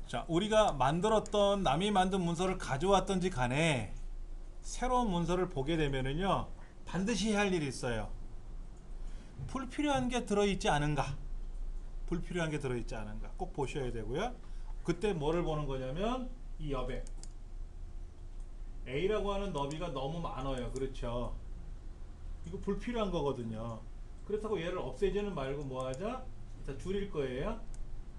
자, 우리가 만들었던 남이 만든 문서를 가져왔던지 간에 새로운 문서를 보게 되면은요, 반드시 해야 할 일이 있어요. 불필요한 게 들어있지 않은가? 불필요한 게 들어있지 않은가? 꼭 보셔야 되고요. 그때 뭐를 보는 거냐면 이 여백. A라고 하는 너비가 너무 많아요. 그렇죠? 이거 불필요한 거거든요. 그렇다고 얘를 없애지는 말고 뭐 하자? 일단 줄일 거예요.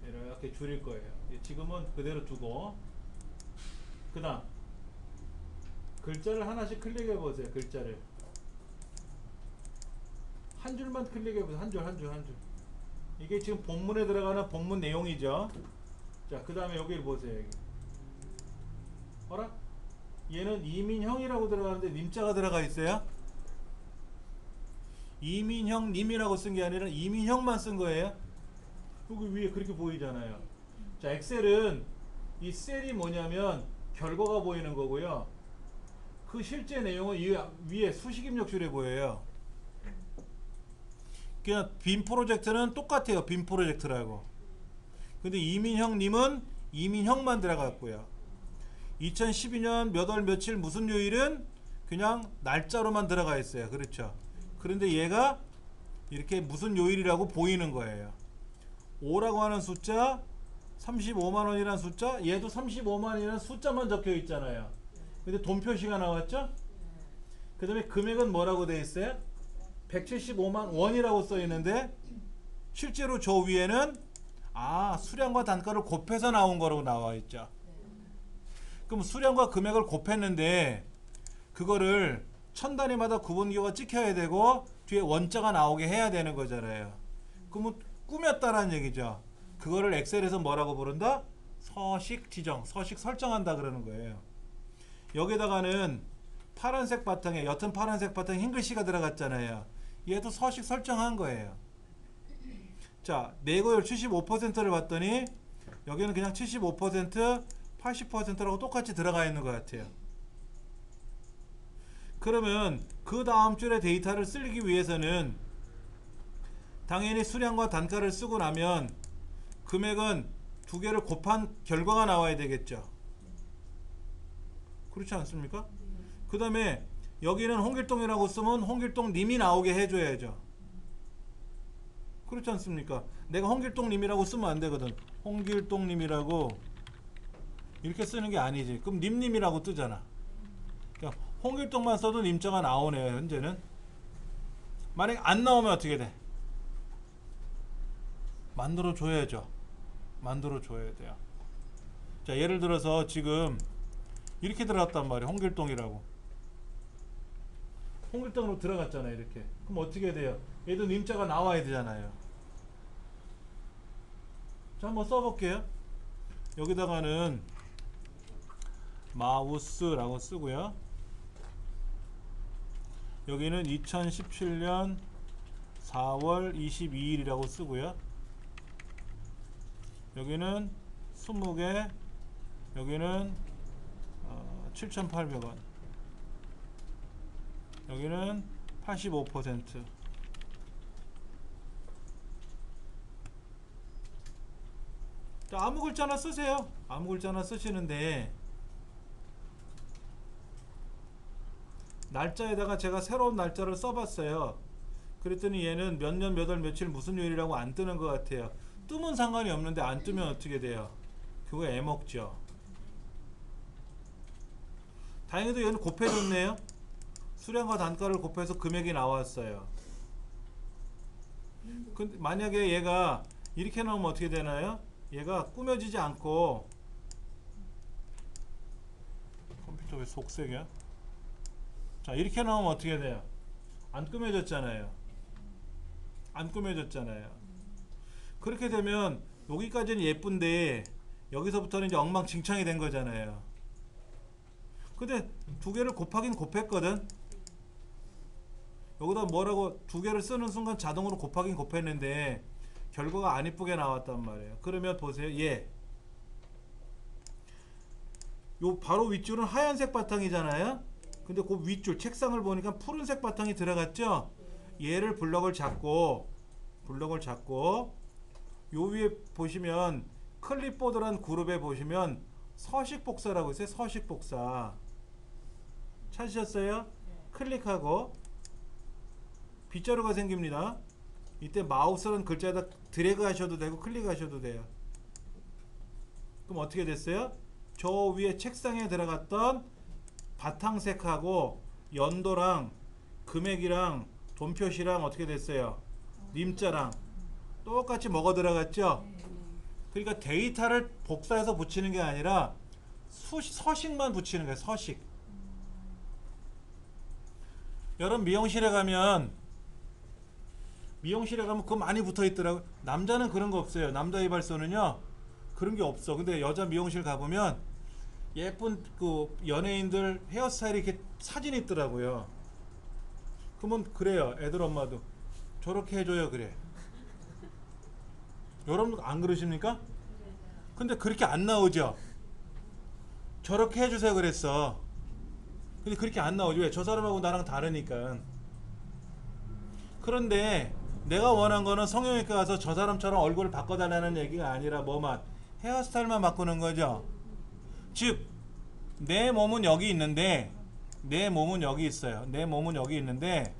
이렇게 줄일 거예요. 지금은 그대로 두고, 그 다음 글자를 하나씩 클릭해 보세요. 글자를 한 줄만 클릭해 보세요. 한 줄 한 줄 한 줄. 이게 지금 본문에 들어가는 본문 내용이죠. 자, 그 다음에 여기를 보세요. 여기. 어라? 얘는 이민형이라고 들어가는데 님자가 들어가 있어요. 이민형 님이라고 쓴 게 아니라 이민형만 쓴 거예요. 여기 위에 그렇게 보이잖아요. 자, 엑셀은 이 셀이 뭐냐면 결과가 보이는 거고요. 그 실제 내용은 이 위에 수식 입력줄에 보여요. 그냥 빔 프로젝트는 똑같아요. 빔 프로젝트라고. 근데 이민형 님은 이민형만 들어갔고요. 2012년 몇 월 며칠 무슨 요일은 그냥 날짜로만 들어가 있어요. 그렇죠. 그런데 얘가 이렇게 무슨 요일이라고 보이는 거예요. 5라고 하는 숫자, 35만원이라는 숫자, 얘도 35만원이라는 숫자만 적혀 있잖아요. 근데 돈 표시가 나왔죠? 그 다음에 금액은 뭐라고 되어 있어요? 175만 원이라고 써 있는데 실제로 저 위에는 수량과 단가를 곱해서 나온 거라고 나와 있죠. 그럼 수량과 금액을 곱했는데 그거를 천 단위마다 구분기호가 찍혀야 되고 뒤에 원자가 나오게 해야 되는 거잖아요. 그러면 꾸몄다라는 얘기죠. 그거를 엑셀에서 뭐라고 부른다? 서식 지정, 서식 설정한다 그러는 거예요. 여기다가는 파란색 바탕에, 옅은 파란색 바탕에 흰 글씨가 들어갔잖아요. 얘도 서식 설정한 거예요. 자, 내고율 75%를 봤더니 여기는 그냥 75%, 80%라고 똑같이 들어가 있는 것 같아요. 그러면 그 다음 줄의 데이터를 쓰기 위해서는 당연히 수량과 단가를 쓰고 나면 금액은 두 개를 곱한 결과가 나와야 되겠죠. 그렇지 않습니까? 그 다음에 여기는 홍길동이라고 쓰면 홍길동 님이 나오게 해줘야죠. 그렇지 않습니까? 내가 홍길동 님이라고 쓰면 안 되거든. 홍길동 님이라고 이렇게 쓰는 게 아니지. 그럼 님님이라고 뜨잖아. 그러니까 홍길동만 써도 님자가 나오네요. 현재는. 만약에 안 나오면 어떻게 돼? 만들어 줘야죠. 만들어 줘야 돼요. 자, 예를 들어서 지금 이렇게 들어갔단 말이에요. 홍길동이라고. 홍길동으로 들어갔잖아요. 이렇게. 그럼 어떻게 돼요? 얘도 님자가 나와야 되잖아요. 자, 한번 써볼게요. 여기다가는 마우스라고 쓰고요. 여기는 2017년 4월 22일이라고 쓰고요. 여기는 20개, 여기는 7,800원, 여기는 85%. 자, 아무 글자나 쓰세요. 아무 글자나 쓰시는데 날짜에다가 제가 새로운 날짜를 써봤어요. 그랬더니 얘는 몇 년 몇 월 며칠 무슨 요일이라고 안 뜨는 것 같아요. 뜨면 상관이 없는데 안 뜨면 어떻게 돼요? 그거 애먹죠. 다행히도 얘는 곱해줬네요. 수량과 단가를 곱해서 금액이 나왔어요. 근데 만약에 얘가 이렇게 나오면 어떻게 되나요? 얘가 꾸며지지 않고, 컴퓨터 왜 속색이야? 자, 이렇게 나오면 어떻게 돼요? 안 꾸며졌잖아요. 안 꾸며졌잖아요. 그렇게 되면 여기까지는 예쁜데 여기서부터는 이제 엉망진창이 된 거잖아요. 근데 두 개를 곱하긴 곱했거든. 여기다 뭐라고 두 개를 쓰는 순간 자동으로 곱하긴 곱했는데 결과가 안 이쁘게 나왔단 말이에요. 그러면 보세요. 요 바로 윗줄은 하얀색 바탕이잖아요. 근데 그 윗줄 책상을 보니까 푸른색 바탕이 들어갔죠. 얘를 블럭을 잡고 요 위에 보시면 클립보드란 그룹에 보시면 서식 복사라고 있어요. 서식 복사. 찾으셨어요? 클릭하고 빗자루가 생깁니다. 이때 마우스는 글자에다 드래그 하셔도 되고 클릭하셔도 돼요. 그럼 어떻게 됐어요? 저 위에 책상에 들어갔던 바탕색하고 연도랑 금액이랑 돈표시랑 어떻게 됐어요? 님자랑 똑같이 먹어 들어갔죠? 그러니까 데이터를 복사해서 붙이는 게 아니라 서식만 붙이는 거예요. 서식. 여러분 미용실에 가면 그거 많이 붙어 있더라고요. 남자는 그런 거 없어요. 남자 이발소는요 그런 게 없어. 근데 여자 미용실 가보면 예쁜 그 연예인들 헤어스타일이 이렇게 사진이 있더라고요. 그러면 그래요. 애들 엄마도 저렇게 해줘요 그래. 여러분 안 그러십니까? 근데 그렇게 안 나오죠. 저렇게 해주세요 그랬어. 근데 그렇게 안 나오죠. 왜? 저 사람하고 나랑 다르니까. 그런데 내가 원한 거는 성형외과 가서 저 사람처럼 얼굴을 바꿔달라는 얘기가 아니라 뭐만 헤어스타일만 바꾸는 거죠. 즉 내 몸은 여기 있는데 내 몸은 여기 있어요. 내 몸은 여기 있는데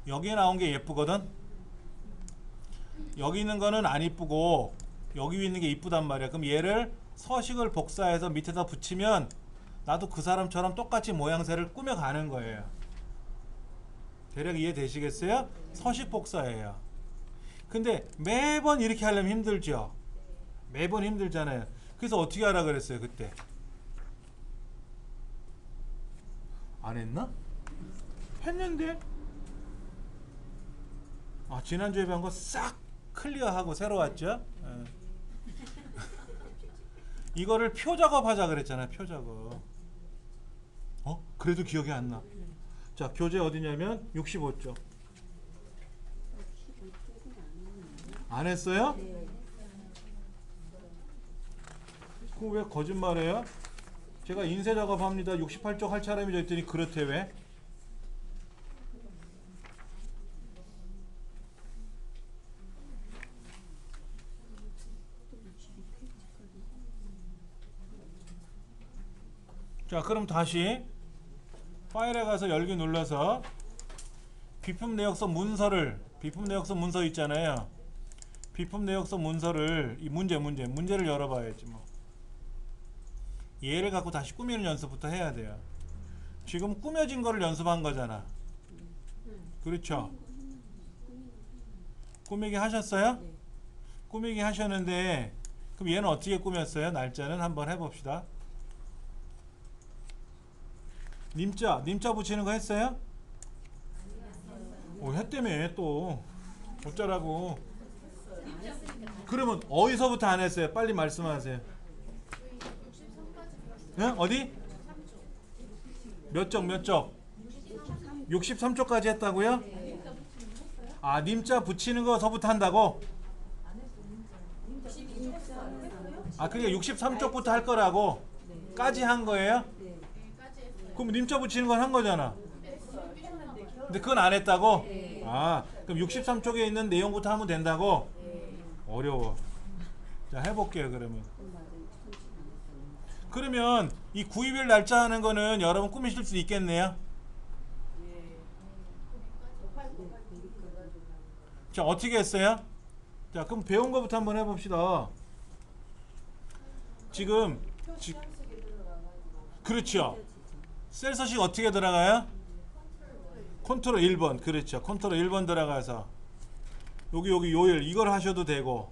여기에 나온 게 예쁘거든. 여기 있는 거는 안 이쁘고 여기 있는 게 이쁘단 말이야. 그럼 얘를 서식을 복사해서 밑에다 붙이면 나도 그 사람처럼 똑같이 모양새를 꾸며가는 거예요. 대략 이해되시겠어요? 서식 복사예요. 근데 매번 이렇게 하려면 힘들죠. 매번 힘들잖아요. 그래서 어떻게 하라 그랬어요 그때? 안 했나? 했는데 지난주에 배운 거 싹 클리어하고 새로 왔죠? 이거를 표 작업하자 그랬잖아요. 표 작업. 그래도 기억이 안 나. 자, 교재 어디냐면 65쪽. 안 했어요? 그럼 왜 거짓말해요? 제가 인쇄 작업합니다. 68쪽 할 차람이죠 했더니 그렇대 왜? 자, 그럼 다시 파일에 가서 열기 눌러서 비품 내역서 문서 있잖아요. 비품 내역서 문서를 이 문제를 열어봐야지 뭐. 얘를 갖고 다시 꾸미는 연습부터 해야 돼요. 지금 꾸며진 거를 연습한 거잖아. 그렇죠? 꾸미기 하셨어요? 꾸미기 하셨는데 그럼 얘는 어떻게 꾸몄어요? 날짜는 한번 해봅시다. 님자 붙이는 거 했어요? 했다며 또 어쩌라고. 그러면 어디서부터 안 했어요? 빨리 말씀하세요. 응? 어디? 몇 쪽? 63쪽까지 했다고요? 님자 붙이는 거서부터 한다고? 그게 63쪽부터 할 거라고? 까지 한 거예요? 그럼 님자 붙이는 건 한 거잖아. 근데 그건 안 했다고? 그럼 63쪽에 있는 내용부터 하면 된다고? 어려워. 자, 해볼게요 그러면 이 구입일 날짜 하는 거는 여러분 꾸미실 수 있겠네요. 자, 어떻게 했어요? 자, 그럼 배운 거부터 한번 해봅시다. 지금 그렇죠. 셀 서식 어떻게 들어가요? 컨트롤 1번. 그렇죠. 컨트롤 1번 들어가서 여기 요일 이걸 하셔도 되고,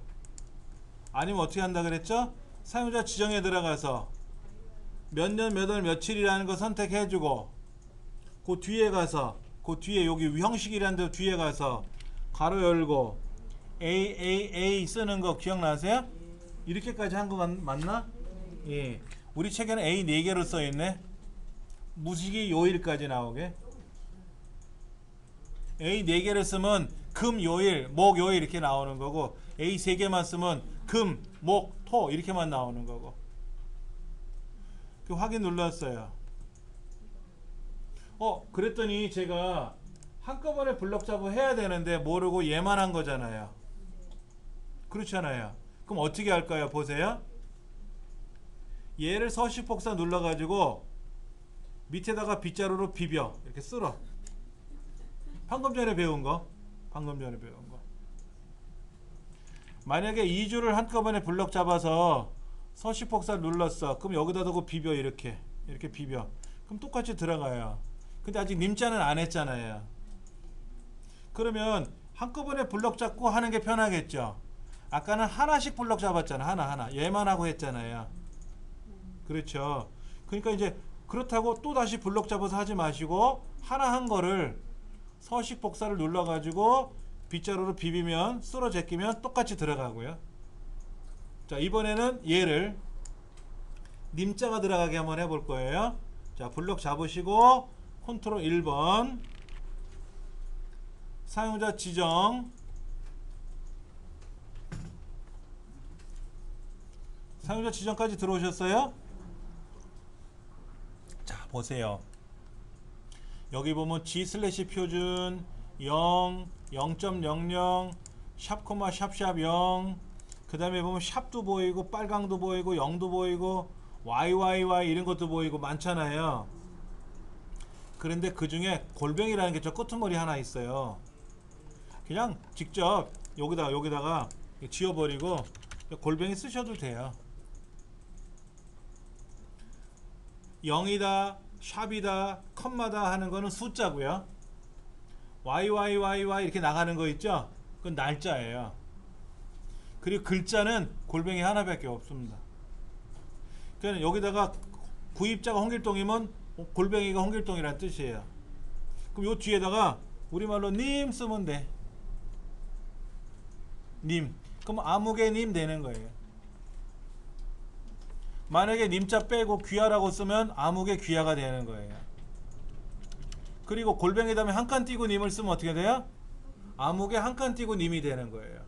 아니면 어떻게 한다 그랬죠? 사용자 지정에 들어가서 몇 년 몇 월 며칠이라는 거 선택해주고, 그 뒤에 가서 그 뒤에 여기 형식이라는 데 뒤에 가서 가로 열고 A 쓰는 거 기억나세요? 이렇게까지 한 거 맞나? 예. 우리 책에는 A 4개로 써있네. 무식이 요일까지 나오게. A 4개를 쓰면 금, 요일, 목, 요일 이렇게 나오는 거고, A 3개만 쓰면 금, 목, 토 이렇게만 나오는 거고. 그 확인 눌렀어요. 그랬더니 제가 한꺼번에 블록 잡고 해야 되는데 모르고 얘만 한 거잖아요. 그렇잖아요. 그럼 어떻게 할까요? 보세요. 얘를 서식 복사 눌러가지고 밑에다가 빗자루로 비벼. 이렇게 쓸어. 방금 전에 배운 거. 만약에 2주를 한꺼번에 블럭 잡아서 서식 복사 눌렀어. 그럼 여기다 두고 비벼. 이렇게 비벼. 그럼 똑같이 들어가요. 근데 아직 님자는 안 했잖아요. 그러면 한꺼번에 블럭 잡고 하는 게 편하겠죠. 아까는 하나씩 블럭 잡았잖아. 하나 얘만 하고 했잖아요. 그렇죠. 그러니까 이제 그렇다고 또 다시 블럭 잡아서 하지 마시고 하나 한 거를 서식 복사를 눌러가지고 빗자루로 비비면 쓸어 제끼면 똑같이 들어가고요. 자, 이번에는 얘를 님자가 들어가게 한번 해볼 거예요. 자, 블럭 잡으시고 컨트롤 1번 사용자 지정, 사용자 지정까지 들어오셨어요? 자, 보세요. 여기 보면 G 슬래시 표준 0, 0.00, 샵, 샵 0, 그 다음에 보면 샵도 보이고 빨강도 보이고 0도 보이고 YYY 이런 것도 보이고 많잖아요. 그런데 그 중에 골뱅이라는 게 저 끄트머리 하나 있어요. 그냥 직접 여기다가 지워버리고 골뱅이 쓰셔도 돼요. 0이다, 샵이다, 컴마다 하는 거는 숫자고요. YYYY 이렇게 나가는 거 있죠? 그건 날짜예요. 그리고 글자는 골뱅이 하나밖에 없습니다. 그러니까 여기다가 구입자가 홍길동이면 골뱅이가 홍길동이라는 뜻이에요. 그럼 요 뒤에다가 우리말로 님 쓰면 돼. 님. 그럼 아무개 님 되는 거예요. 만약에 님자 빼고 귀하라고 쓰면 아무개 귀하가 되는 거예요. 그리고 골뱅이 다음에 한 칸 띄고 님을 쓰면 어떻게 돼요? 아무개 한 칸 띄고 님이 되는 거예요.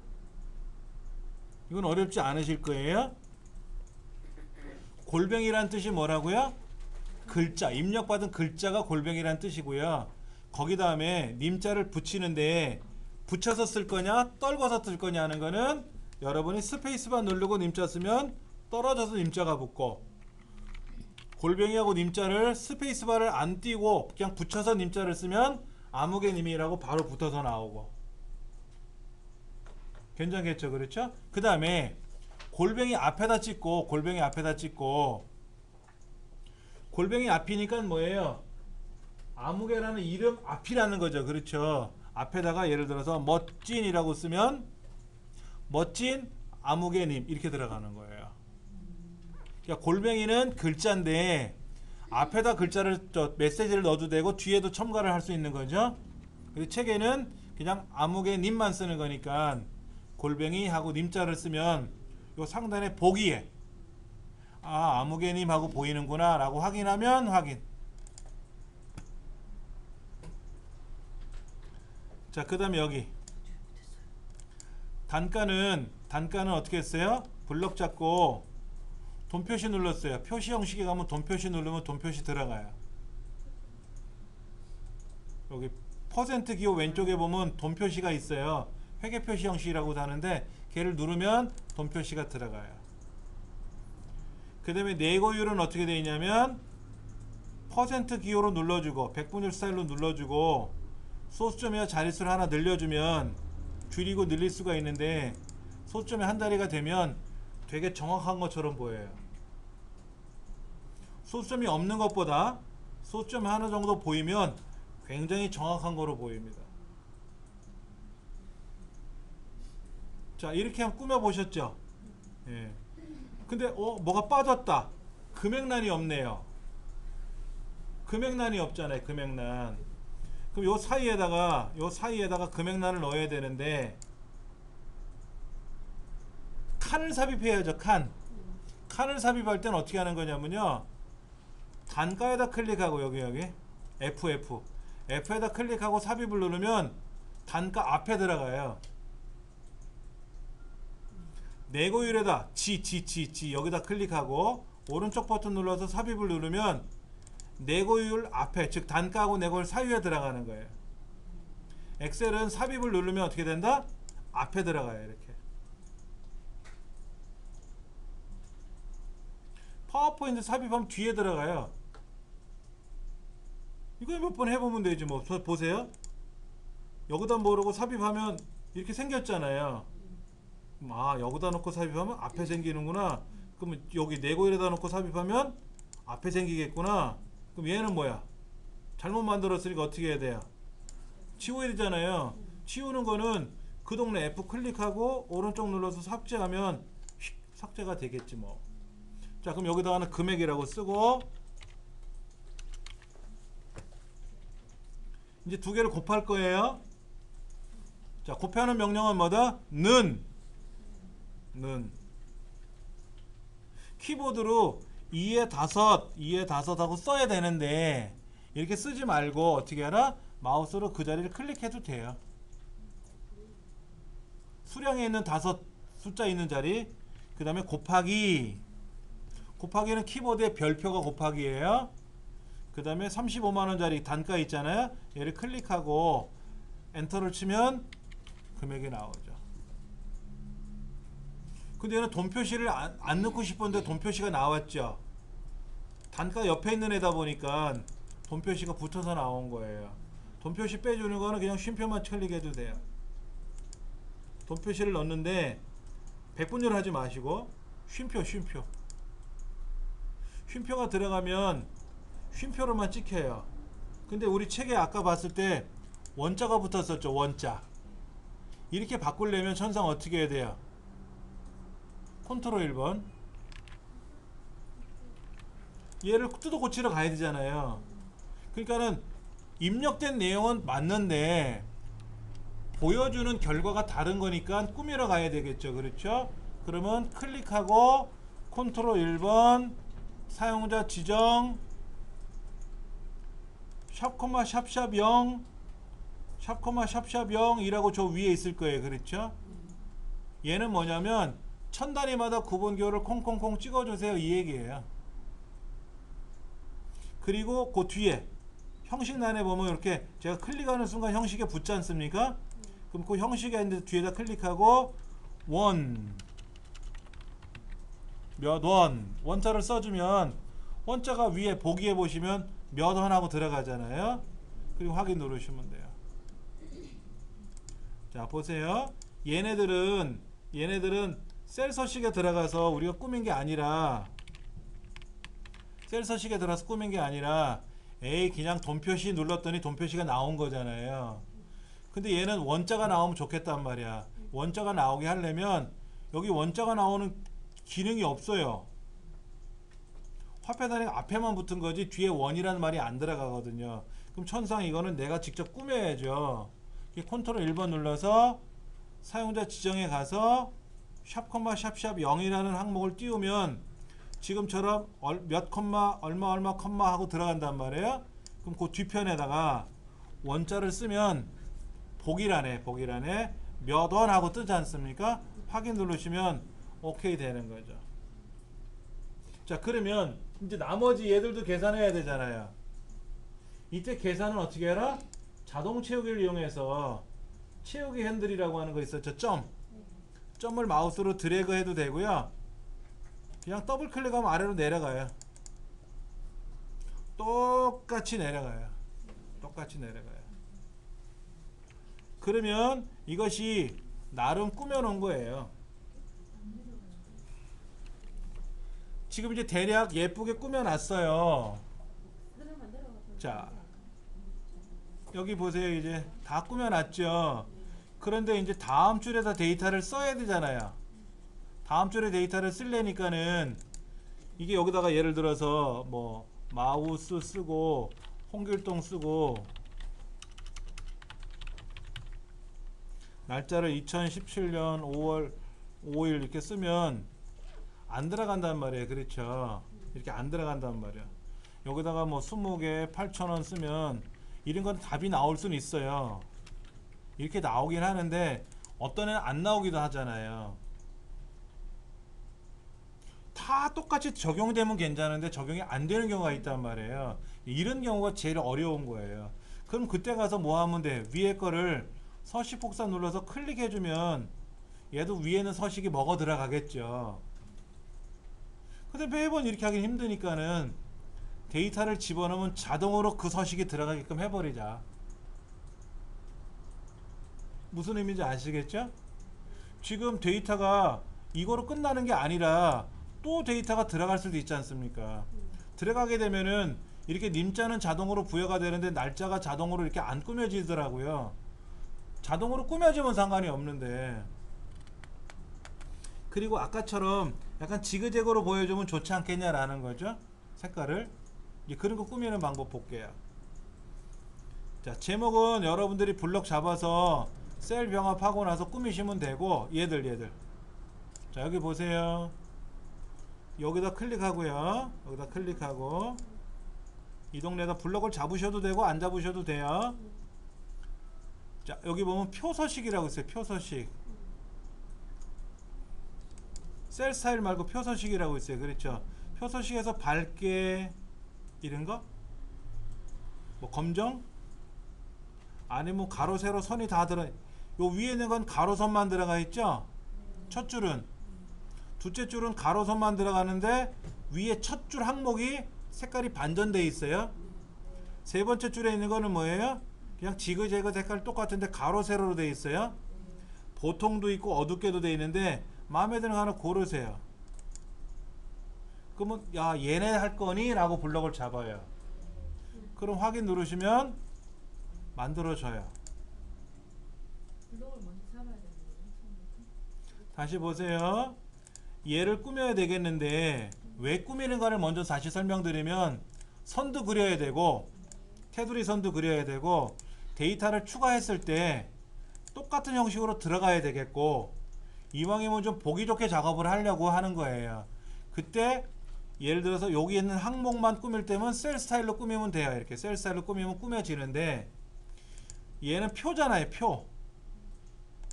이건 어렵지 않으실 거예요. 골뱅이란 뜻이 뭐라고요? 글자, 입력받은 글자가 골뱅이란 뜻이고요. 거기 다음에 님자를 붙이는데 붙여서 쓸 거냐 떨궈서 쓸 거냐 하는 거는 여러분이 스페이스바 누르고 님자 쓰면 떨어져서 님자가 붙고, 골뱅이하고 님자를 스페이스바를 안 띄고 그냥 붙여서 님자를 쓰면 아무개님이라고 바로 붙어서 나오고. 괜찮겠죠? 그렇죠? 그 다음에 골뱅이 앞에다 찍고 골뱅이 앞이니까 뭐예요? 아무개라는 이름 앞이라는 거죠. 그렇죠? 앞에다가 예를 들어서 멋진이라고 쓰면 멋진 아무개님 이렇게 들어가는 거예요. 그러니까 골뱅이는 글자인데 앞에다 글자를 메시지를 넣어도 되고 뒤에도 첨가를 할 수 있는 거죠. 그리고 책에는 그냥 아무개님만 쓰는 거니까 골뱅이 하고 님자를 쓰면 요 상단에 보기에 아무개님 하고 보이는구나 라고 확인하면 확인. 자, 그 다음에 여기 단가는 어떻게 했어요? 블럭 잡고 돈 표시 눌렀어요. 표시 형식에 가면 돈 표시 누르면 돈 표시 들어가요. 여기 퍼센트 기호 왼쪽에 보면 돈 표시가 있어요. 회계 표시 형식이라고도 하는데 걔를 누르면 돈 표시가 들어가요. 그 다음에 내고율은 어떻게 되어 있냐면 퍼센트 기호로 눌러주고 백분율 스타일로 눌러주고 소수점이나 자릿수를 하나 늘려주면 줄이고 늘릴 수가 있는데 소수점이 한 다리가 되면 되게 정확한 것처럼 보여요. 소수점이 없는 것보다 소수점이 하나 정도 보이면 굉장히 정확한 거로 보입니다. 자, 이렇게 한번 꾸며보셨죠? 예. 근데 뭐가 빠졌다. 금액란이 없네요. 금액란이 없잖아요. 금액란. 그럼 요 사이에다가 금액란을 넣어야 되는데 칸을 삽입해야죠. 칸을 삽입할 때는 어떻게 하는 거냐면요. 단가에다 클릭하고 여기 F에다 클릭하고 삽입을 누르면 단가 앞에 들어가요. 내고율에다 G 여기다 클릭하고 오른쪽 버튼 눌러서 삽입을 누르면 내고율 앞에, 즉 단가하고 내고율 사이에 들어가는 거예요. 엑셀은 삽입을 누르면 어떻게 된다? 앞에 들어가요. 이렇게. 파워포인트 삽입하면 뒤에 들어가요. 이거 몇 번 해보면 되지 뭐. 보세요. 여기다 모르고 삽입하면 이렇게 생겼잖아요. 여기다 놓고 삽입하면 앞에 생기는구나. 그러면 여기 네고일에다 놓고 삽입하면 앞에 생기겠구나. 그럼 얘는 뭐야? 잘못 만들었으니까 어떻게 해야 돼요? 지워야 되잖아요. 지우는 거는 그 동네 F 클릭하고 오른쪽 눌러서 삭제하면 삭제가 되겠지 뭐. 자, 그럼 여기다가는 금액이라고 쓰고 이제 두 개를 곱할 거예요. 자, 곱하는 명령은 뭐다? 는 키보드로 2에 5 하고 써야 되는데 이렇게 쓰지 말고 어떻게 하라? 마우스로 그 자리를 클릭해도 돼요. 수량에 있는 5 숫자 있는 자리, 그 다음에 곱하기는 키보드의 별표가 곱하기예요. 그 다음에 35만원짜리 단가 있잖아요. 얘를 클릭하고 엔터를 치면 금액이 나오죠. 근데 얘는 돈 표시를 안 넣고 싶었는데 돈 표시가 나왔죠. 단가 옆에 있는 애다 보니까 돈 표시가 붙어서 나온 거예요. 돈 표시 빼주는 거는 그냥 쉼표만 클릭해도 돼요. 돈 표시를 넣는데 백분율 하지 마시고 쉼표가 들어가면 쉼표로만 찍혀요. 근데 우리 책에 아까 봤을 때 원자가 붙었었죠. 원자. 이렇게 바꾸려면 천상 어떻게 해야 돼요? 컨트롤 1번. 얘를 뜯어 고치러 가야 되잖아요. 그러니까는 입력된 내용은 맞는데 보여주는 결과가 다른 거니까 꾸미러 가야 되겠죠. 그렇죠? 그러면 클릭하고 컨트롤 1번 사용자 지정 샵, 0 샵, 0이라고 저 위에 있을 거예요. 그렇죠? 얘는 뭐냐면 천 단위마다 구분기호를 콩콩콩 찍어주세요. 이 얘기예요. 그리고 그 뒤에 형식란에 보면 이렇게 제가 클릭하는 순간 형식에 붙지 않습니까? 그럼 그 형식에 있는 뒤에다 클릭하고 몇 원 원자를 써주면 원자가 위에 보기에 보시면 몇 원 하고 들어가잖아요. 그리고 확인 누르시면 돼요. 자, 보세요. 얘네들은 셀 서식에 들어가서 우리가 꾸민 게 아니라 셀 서식에 들어가서 꾸민 게 아니라 그냥 돈 표시 눌렀더니 돈 표시가 나온 거잖아요. 근데 얘는 원자가 나오면 좋겠단 말이야. 원자가 나오게 하려면 여기 원자가 나오는 기능이 없어요. 화폐 단위가 앞에만 붙은 거지 뒤에 원이라는 말이 안 들어가거든요. 그럼 천상 이거는 내가 직접 꾸며야죠. 컨트롤 1번 눌러서 사용자 지정에 가서 샵, 0이라는 항목을 띄우면 지금처럼 몇 컴마 얼마 컴마 하고 들어간단 말이에요. 그럼 그 뒤편에다가 원자를 쓰면 보기란에 몇 원 하고 뜨지 않습니까? 확인 누르시면 오케이 되는 거죠. 자, 그러면 이제 나머지 얘들도 계산해야 되잖아요. 이때 계산은 어떻게 해라? 자동 채우기를 이용해서 채우기 핸들이라고 하는 거 있었죠. 점을 마우스로 드래그 해도 되고요. 그냥 더블 클릭하면 아래로 내려가요. 똑같이 내려가요. 그러면 이것이 나름 꾸며놓은 거예요. 지금 이제 대략 예쁘게 꾸며놨어요. 자, 여기 보세요. 이제 다 꾸며놨죠. 그런데 이제 다음 줄에다 데이터를 써야 되잖아요. 다음 줄에 데이터를 쓰려니까는 이게 여기다가 예를 들어서 뭐 마우스 쓰고 홍길동 쓰고 날짜를 2017년 5월 5일 이렇게 쓰면 안 들어간단 말이에요. 그렇죠? 이렇게 안 들어간단 말이에요. 여기다가 뭐 20개 8,000원 쓰면 이런 건 답이 나올 수는 있어요. 이렇게 나오긴 하는데 어떤 애는 안 나오기도 하잖아요. 다 똑같이 적용되면 괜찮은데 적용이 안 되는 경우가 있단 말이에요. 이런 경우가 제일 어려운 거예요. 그럼 그때 가서 뭐 하면 돼? 위에 거를 서식 복사 눌러서 클릭해주면 얘도 위에는 서식이 먹어 들어가겠죠. 근데 매번 이렇게 하기 힘드니까는 데이터를 집어넣으면 자동으로 그 서식이 들어가게끔 해버리자. 무슨 의미인지 아시겠죠? 지금 데이터가 이거로 끝나는 게 아니라 또 데이터가 들어갈 수도 있지 않습니까? 들어가게 되면은 이렇게 님자는 자동으로 부여가 되는데 날짜가 자동으로 이렇게 안 꾸며지더라고요. 자동으로 꾸며지면 상관이 없는데, 그리고 아까처럼 약간 지그재그로 보여주면 좋지 않겠냐라는 거죠. 색깔을 이제 그런 거 꾸미는 방법 볼게요. 자, 제목은 여러분들이 블럭 잡아서 셀 병합하고 나서 꾸미시면 되고, 얘들 자, 여기 보세요. 여기다 클릭하고요, 여기다 클릭하고 이 동네에다 블럭을 잡으셔도 되고 안 잡으셔도 돼요. 자, 여기 보면 표서식이라고 있어요. 표서식. 셀 스타일 말고 표서식이라고 있어요. 그렇죠? 표서식에서 밝게 이런 거, 뭐 검정, 아니면 가로 세로 선이 다 들어. 요 위에 있는 건 가로선만 들어가 있죠. 첫 줄은. 둘째 줄은 가로선만 들어가는데 위에 첫 줄 항목이 색깔이 반전되어 있어요. 세 번째 줄에 있는 거는 뭐예요? 그냥 지그재그 색깔 똑같은데 가로 세로로 되어 있어요. 보통도 있고 어둡게도 되어 있는데 마음에 드는 거 하나 고르세요. 그러면 야, 얘네 할 거니? 라고 블럭을 잡아요. 그럼 확인 누르시면 만들어져요. 블록을 먼저 잡아야 되는 거예요? 다시 보세요. 얘를 꾸며야 되겠는데 왜 꾸미는가를 먼저 다시 설명드리면, 선도 그려야 되고 테두리 선도 그려야 되고 데이터를 추가했을 때 똑같은 형식으로 들어가야 되겠고, 이왕이면 좀 보기 좋게 작업을 하려고 하는 거예요. 그때 예를 들어서 여기 있는 항목만 꾸밀 때면 셀 스타일로 꾸미면 돼요. 이렇게 셀 스타일로 꾸미면 꾸며지는데, 얘는 표잖아요.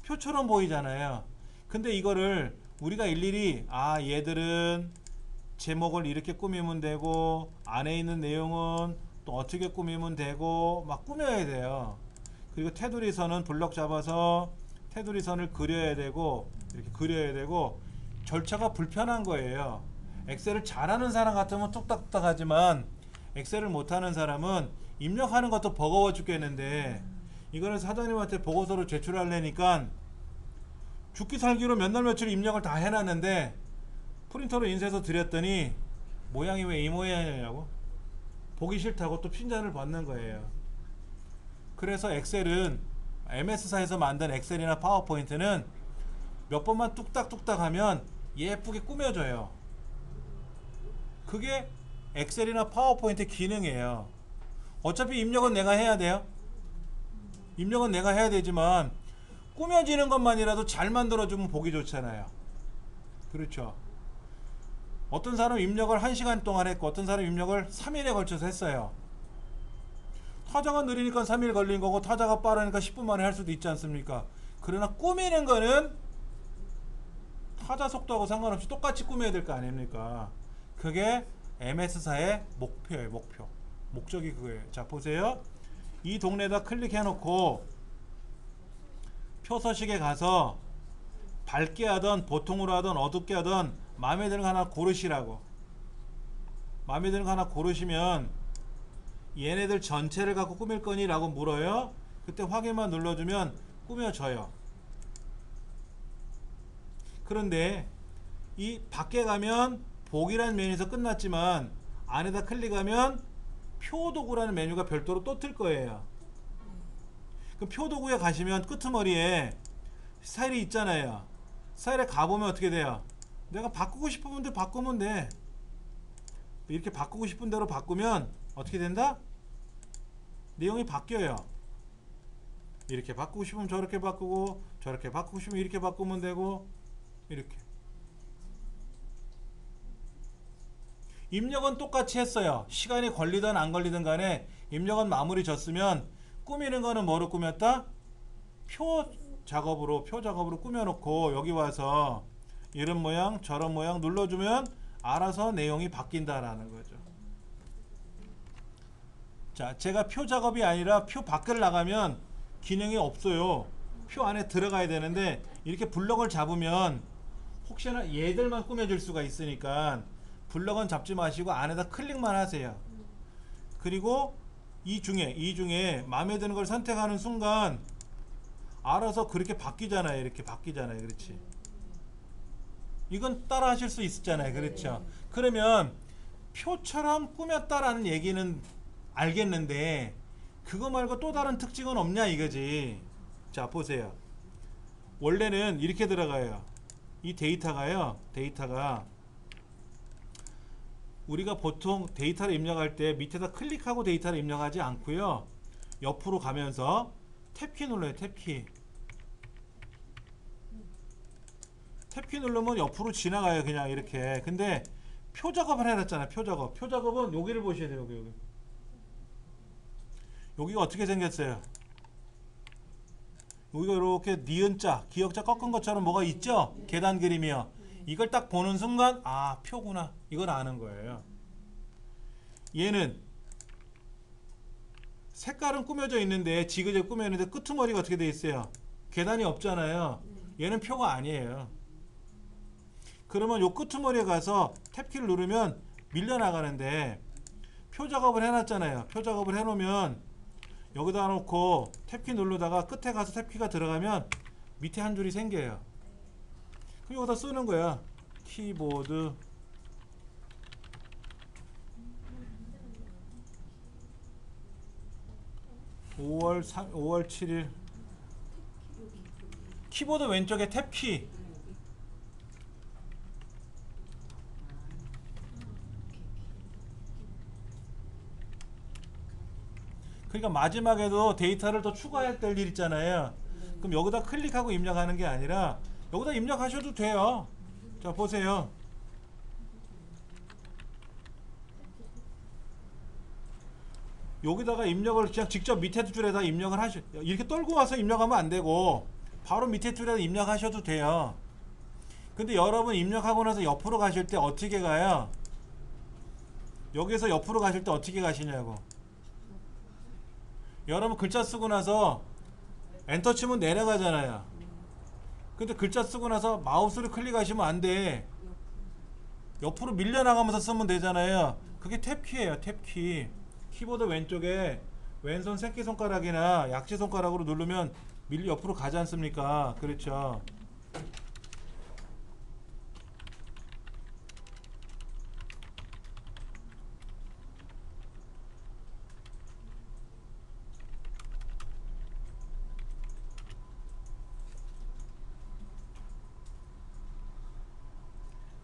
표처럼 보이잖아요. 근데 이거를 우리가 일일이 얘들은 제목을 이렇게 꾸미면 되고 안에 있는 내용은 또 어떻게 꾸미면 되고 막 꾸며야 돼요. 그리고 테두리 선은 블럭 잡아서 테두리 선을 그려야 되고 이렇게 그려야 되고, 절차가 불편한 거예요. 엑셀을 잘하는 사람 같으면 뚝딱뚝딱 하지만 엑셀을 못하는 사람은 입력하는 것도 버거워 죽겠는데, 이거는 사장님한테 보고서로 제출하려니까 죽기 살기로 몇 날 며칠 입력을 다 해놨는데 프린터로 인쇄해서 드렸더니 모양이 왜 이 모양이냐고 보기 싫다고 또 핀잔을 받는 거예요. 그래서 엑셀은 MS사에서 만든 엑셀이나 파워포인트는 몇 번만 뚝딱뚝딱 하면 예쁘게 꾸며져요. 그게 엑셀이나 파워포인트 기능이에요. 어차피 입력은 내가 해야 돼요. 입력은 내가 해야 되지만 꾸며지는 것만이라도 잘 만들어주면 보기 좋잖아요. 그렇죠? 어떤 사람 입력을 1시간 동안 했고 어떤 사람 입력을 3일에 걸쳐서 했어요. 타자가 느리니까 3일 걸린 거고 타자가 빠르니까 10분 만에 할 수도 있지 않습니까? 그러나 꾸미는 거는 타자 속도하고 상관없이 똑같이 꾸며야 될 거 아닙니까? 그게 MS사의 목표예요. 목적이 그거예요. 자, 보세요. 이 동네에다 클릭해 놓고 표서식에 가서 밝게 하던 보통으로 하던 어둡게 하던 마음에 드는 거 하나 고르시라고. 마음에 드는 거 하나 고르시면 얘네들 전체를 갖고 꾸밀 거니? 라고 물어요. 그때 확인만 눌러주면 꾸며져요. 그런데 이 밖에 가면 보기라는 메뉴에서 끝났지만 안에다 클릭하면 표도구라는 메뉴가 별도로 또 뜰 거예요. 그럼 표도구에 가시면 끄트머리에 스타일이 있잖아요. 스타일에 가보면 어떻게 돼요? 내가 바꾸고 싶으면 바꾸면 돼. 이렇게 바꾸고 싶은 대로 바꾸면 어떻게 된다? 내용이 바뀌어요. 이렇게 바꾸고 싶으면 저렇게 바꾸고, 저렇게 바꾸고 싶으면 이렇게 바꾸면 되고, 이렇게. 입력은 똑같이 했어요. 시간이 걸리든 안 걸리든 간에 입력은 마무리 졌으면 꾸미는 거는 뭐로 꾸몄다? 표 작업으로 꾸며놓고 여기 와서 이런 모양 저런 모양 눌러주면 알아서 내용이 바뀐다라는 거죠. 자, 제가 표 작업이 아니라 표 밖을 나가면 기능이 없어요. 표 안에 들어가야 되는데 이렇게 블럭을 잡으면 혹시나 얘들만 꾸며질 수가 있으니까 블럭은 잡지 마시고 안에다 클릭만 하세요. 그리고 이 중에 마음에 드는 걸 선택하는 순간 알아서 그렇게 바뀌잖아요. 이렇게 바뀌잖아요. 그렇지. 이건 따라 하실 수 있잖아요. 그렇죠. 그러면 표처럼 꾸몄다라는 얘기는 알겠는데 그거 말고 또 다른 특징은 없냐 이거지. 자, 보세요. 원래는 이렇게 들어가요. 이 데이터가 우리가 보통 데이터를 입력할 때 밑에다 클릭하고 데이터를 입력하지 않고요. 옆으로 가면서 탭키 눌러요. 탭키 누르면 옆으로 지나가요. 그냥 이렇게. 근데 표 작업을 해놨잖아요. 표 작업은 여기를 보셔야 돼요. 여기가 어떻게 생겼어요? 여기가 이렇게 니은자, 기역자 꺾은 것처럼 뭐가 있죠? 계단 그림이요. 이걸 딱 보는 순간 아, 표구나. 이걸 아는 거예요. 얘는 색깔은 꾸며져 있는데 지그재그 꾸며있는데 끄트머리가 어떻게 돼 있어요? 계단이 없잖아요. 얘는 표가 아니에요. 그러면 요 끄트머리에 가서 탭키를 누르면 밀려나가는데 표 작업을 해놨잖아요. 표 작업을 해놓으면 여기다 놓고 탭키 누르다가 끝에 가서 탭키가 들어가면 밑에 한 줄이 생겨요. 그럼 여기다 쓰는 거야. 키보드 5월 7일 키보드 왼쪽에 탭키 그러니까 마지막에도 데이터를 더 추가해야 될 일 있잖아요. 그럼 여기다 클릭하고 입력하는 게 아니라 여기다 입력하셔도 돼요. 자, 보세요. 여기다가 입력을 그냥 직접 밑에 줄에다 입력을 이렇게 떨고 와서 입력하면 안 되고 바로 밑에 줄에다 입력하셔도 돼요. 근데 여러분 입력하고 나서 옆으로 가실 때 어떻게 가요? 여기서 옆으로 가실 때 어떻게 가시냐고. 여러분 글자 쓰고 나서 엔터 치면 내려가잖아요. 근데 글자 쓰고 나서 마우스를 클릭하시면 안 돼. 옆으로 밀려나가면서 쓰면 되잖아요. 그게 탭키예요. 탭키. 키보드 왼쪽에 왼손 새끼손가락이나 약지손가락으로 누르면 옆으로 가지 않습니까? 그렇죠.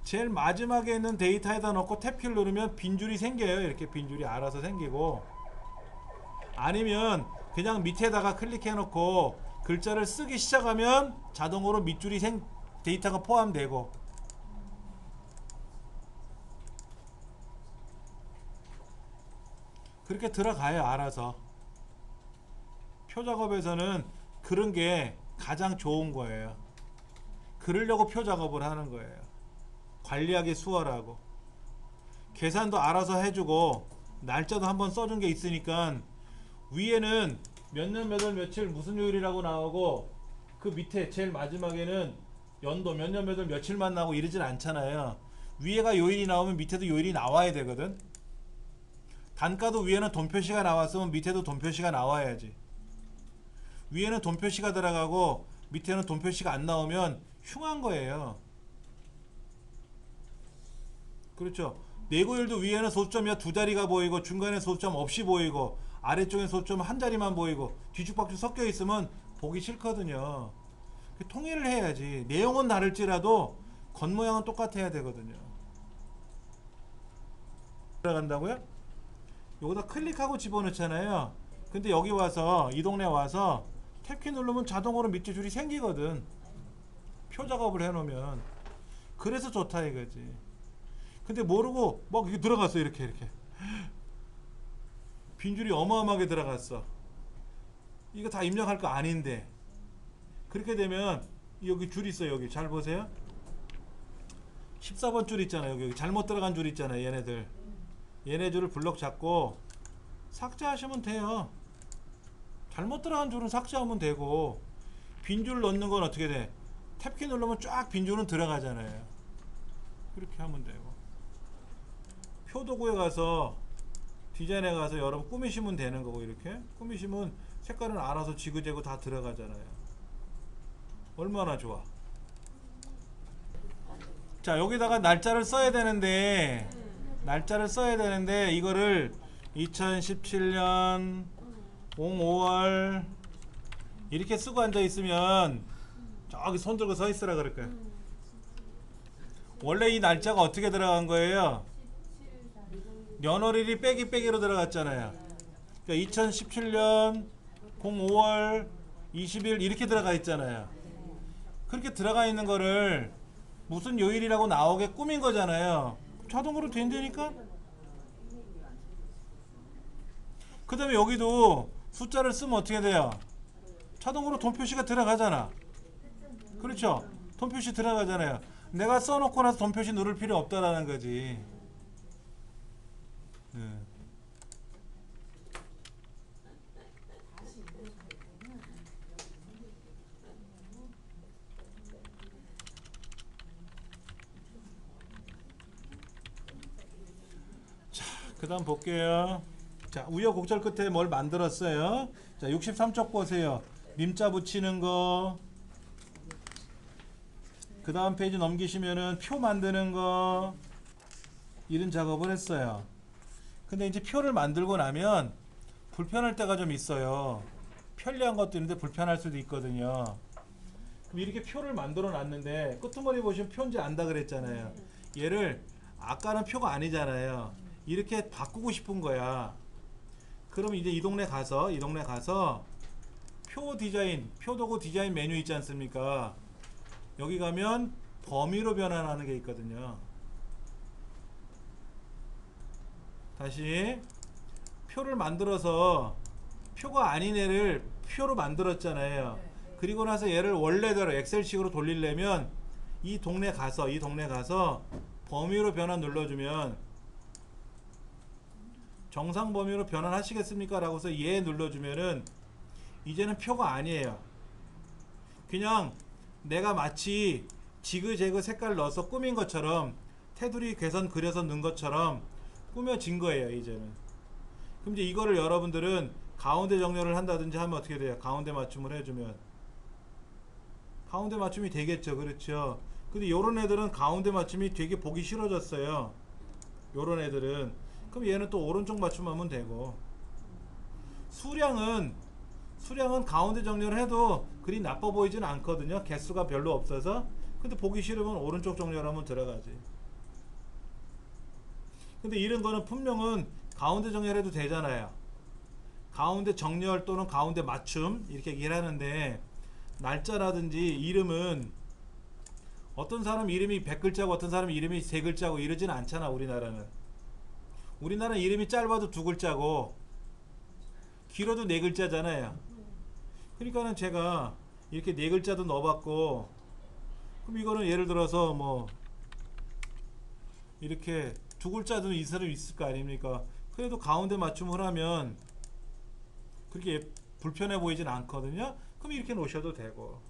제일 마지막에 있는 데이터에다 넣고 탭키를 누르면 빈줄이 생겨요. 이렇게 빈줄이 알아서 생기고, 아니면 그냥 밑에다가 클릭해 놓고 글자를 쓰기 시작하면 자동으로 밑줄이 데이터가 포함되고, 그렇게 들어가요. 알아서. 표 작업에서는 그런 게 가장 좋은 거예요. 그러려고 표 작업을 하는 거예요. 관리하기 수월하고 계산도 알아서 해주고 날짜도 한번 써준 게 있으니까 위에는 몇 년 몇 월 며칠 무슨 요일이라고 나오고 그 밑에 제일 마지막에는 연도 몇 년 몇 월 며칠만 나오고 이러진 않잖아요. 위에가 요일이 나오면 밑에도 요일이 나와야 되거든. 단가도 위에는 돈 표시가 나왔으면 밑에도 돈 표시가 나와야지. 위에는 돈 표시가 들어가고 밑에는 돈 표시가 안 나오면 흉한 거예요. 그렇죠. 내고율도 위에는 소수점이 두 자리가 보이고 중간에 소수점 없이 보이고 아래쪽에 소수점 한 자리만 보이고 뒤죽박죽 섞여 있으면 보기 싫거든요. 통일을 해야지. 내용은 다를지라도 겉모양은 똑같아야 되거든요. 들어간다고요? 여기다 클릭하고 집어넣잖아요. 근데 여기 와서 이 동네 와서 탭키 누르면 자동으로 밑에 줄이 생기거든. 표 작업을 해놓으면. 그래서 좋다 이거지. 근데 모르고 막 이렇게 들어갔어. 이렇게 빈줄이 어마어마하게 들어갔어. 이거 다 입력할 거 아닌데. 그렇게 되면 여기 줄 있어요. 여기 잘 보세요. 14번 줄 있잖아요. 여기 잘못 들어간 줄 있잖아요. 얘네 줄을 블럭 잡고 삭제하시면 돼요. 잘못 들어간 줄은 삭제하면 되고, 빈줄 넣는 건 어떻게 돼? 탭키 누르면 쫙 빈줄은 들어가잖아요. 그렇게 하면 되고. 표 도구에 가서 디자인에 가서 여러분 꾸미시면 되는 거고, 이렇게 꾸미시면 색깔은 알아서 지그재그 다 들어가잖아요. 얼마나 좋아. 자, 여기다가 날짜를 써야 되는데 이거를 2017년 05월 이렇게 쓰고 앉아 있으면 저기 손 들고 서 있으라 그럴 거야. 원래 이 날짜가 어떻게 들어간 거예요? 연월일이 빼기로 들어갔잖아요. 그러니까 2017년 05월 20일 이렇게 들어가 있잖아요. 그렇게 들어가 있는 거를 무슨 요일이라고 나오게 꾸민 거잖아요. 자동으로 된다니까? 그 다음에 여기도 숫자를 쓰면 어떻게 돼요? 자동으로 돈 표시가 들어가잖아. 그렇죠? 돈 표시 들어가잖아요. 내가 써놓고 나서 돈 표시 누를 필요 없다라는 거지. 자, 그 다음 볼게요. 자, 우여곡절 끝에 뭘 만들었어요. 자, 63쪽 보세요. 님자 붙이는 거. 그 다음 페이지 넘기시면은 표 만드는 거. 이런 작업을 했어요. 근데 이제 표를 만들고 나면 불편할 때가 좀 있어요. 편리한 것도 있는데 불편할 수도 있거든요. 그럼 이렇게 표를 만들어 놨는데 끄트머리 보시면 표인지 안다 그랬잖아요. 얘를 아까는 표가 아니잖아요. 이렇게 바꾸고 싶은 거야. 그럼 이제 이 동네 가서 표 디자인, 표 도구 디자인 메뉴 있지 않습니까? 여기 가면 범위로 변환하는 게 있거든요. 다시 표를 만들어서 표가 아닌 애를 표로 만들었잖아요. 그리고 나서 얘를 원래대로 엑셀식으로 돌리려면 이 동네 가서 범위로 변환 눌러주면 정상 범위로 변환하시겠습니까? 라고서 예 눌러주면은 이제는 표가 아니에요. 그냥 내가 마치 지그재그 색깔 넣어서 꾸민 것처럼 테두리 괴선 그려서 넣은 것처럼 꾸며진 거예요. 이제는. 그럼 이제 이거를 여러분들은 가운데 정렬을 한다든지 하면 어떻게 돼요? 가운데 맞춤을 해주면 가운데 맞춤이 되겠죠. 그렇죠. 근데 요런 애들은 가운데 맞춤이 되게 보기 싫어졌어요. 요런 애들은. 그럼 얘는 또 오른쪽 맞춤하면 되고, 수량은 가운데 정렬을 해도 그리 나빠 보이진 않거든요. 개수가 별로 없어서. 근데 보기 싫으면 오른쪽 정렬하면 들어가지. 근데 이런 거는 분명은 가운데 정렬해도 되잖아요. 가운데 정렬 또는 가운데 맞춤 이렇게 얘기를 하는데, 날짜라든지 이름은 어떤 사람 이름이 100글자고 어떤 사람 이름이 3글자고 이러진 않잖아. 우리나라는 이름이 짧아도 2글자고 길어도 4글자잖아요. 그러니까는 제가 이렇게 4글자도 넣어봤고, 그럼 이거는 예를 들어서 뭐 이렇게 2글자도 이 사람이 있을 거 아닙니까? 그래도 가운데 맞춤을 하면 그렇게 불편해 보이진 않거든요. 그럼 이렇게 놓으셔도 되고,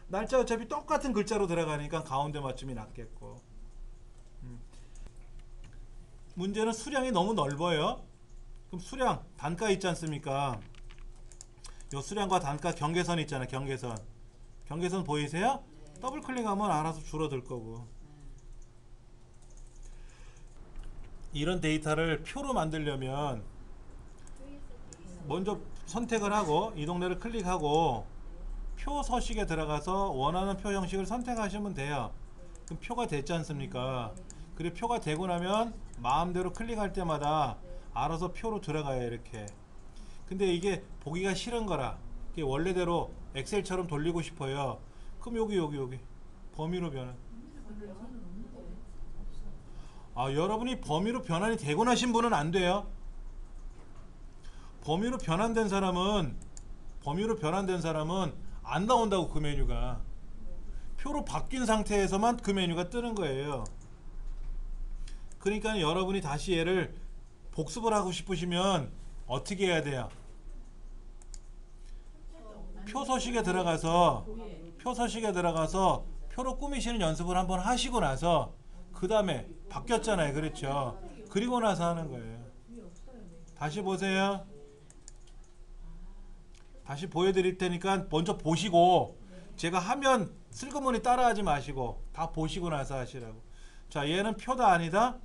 날짜 어차피 똑같은 글자로 들어가니까 가운데 맞춤이 낫겠고. 문제는 수량이 너무 넓어요. 그럼 수량 단가 있지 않습니까? 요 수량과 단가 경계선 있잖아요. 경계선 보이세요? 더블 클릭하면 알아서 줄어들 거고. 이런 데이터를 표로 만들려면 먼저 선택을 하고 이 동네를 클릭하고 표 서식에 들어가서 원하는 표 형식을 선택하시면 돼요. 그럼 표가 됐지 않습니까? 그리고 표가 되고 나면 마음대로 클릭할 때마다 알아서 표로 들어가요. 이렇게. 근데 이게 보기가 싫은 거라 이게 원래대로 엑셀처럼 돌리고 싶어요. 그럼 여기 범위로 변환. 여러분이 범위로 변환이 되고 나신 분은 안 돼요. 범위로 변환된 사람은 안 나온다고. 그 메뉴가 표로 바뀐 상태에서만 그 메뉴가 뜨는 거예요. 그러니까 여러분이 다시 얘를 복습을 하고 싶으시면 어떻게 해야 돼요? 표 서식에 들어가서 표로 꾸미시는 연습을 한번 하시고 나서 그 다음에 바뀌었잖아요. 그렇죠? 그리고 나서 하는 거예요. 위에 없어요. 메뉴. 다시 보세요. 다시 보여드릴 테니까 먼저 보시고 제가 하면 슬그머니 따라하지 마시고 다 보시고 나서 하시라고. 자, 얘는 표다 아니다?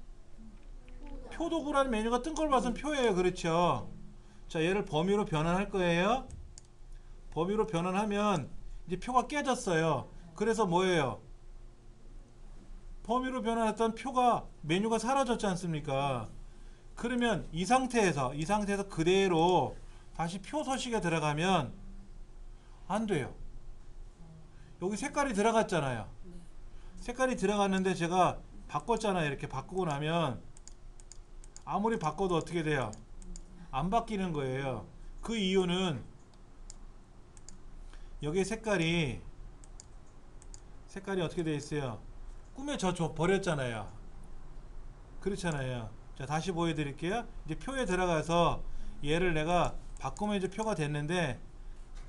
표도구라는 메뉴가 뜬 걸 봐서는 표예요. 그렇죠? 자, 얘를 범위로 변환할 거예요. 범위로 변환하면 이제 표가 깨졌어요. 그래서 뭐예요? 범위로 변환했던 표가 메뉴가 사라졌지 않습니까? 그러면 이 상태에서 그대로 다시 표 서식에 들어가면 안 돼요. 여기 색깔이 들어갔잖아요. 색깔이 들어갔는데 제가 바꿨잖아요. 이렇게 바꾸고 나면 아무리 바꿔도 어떻게 돼요? 안 바뀌는 거예요. 그 이유는 여기 색깔이 어떻게 돼 있어요? 꾸며져 버렸잖아요. 그렇잖아요. 자, 다시 보여드릴게요. 이제 표에 들어가서 얘를 내가 바꾸면 이제 표가 됐는데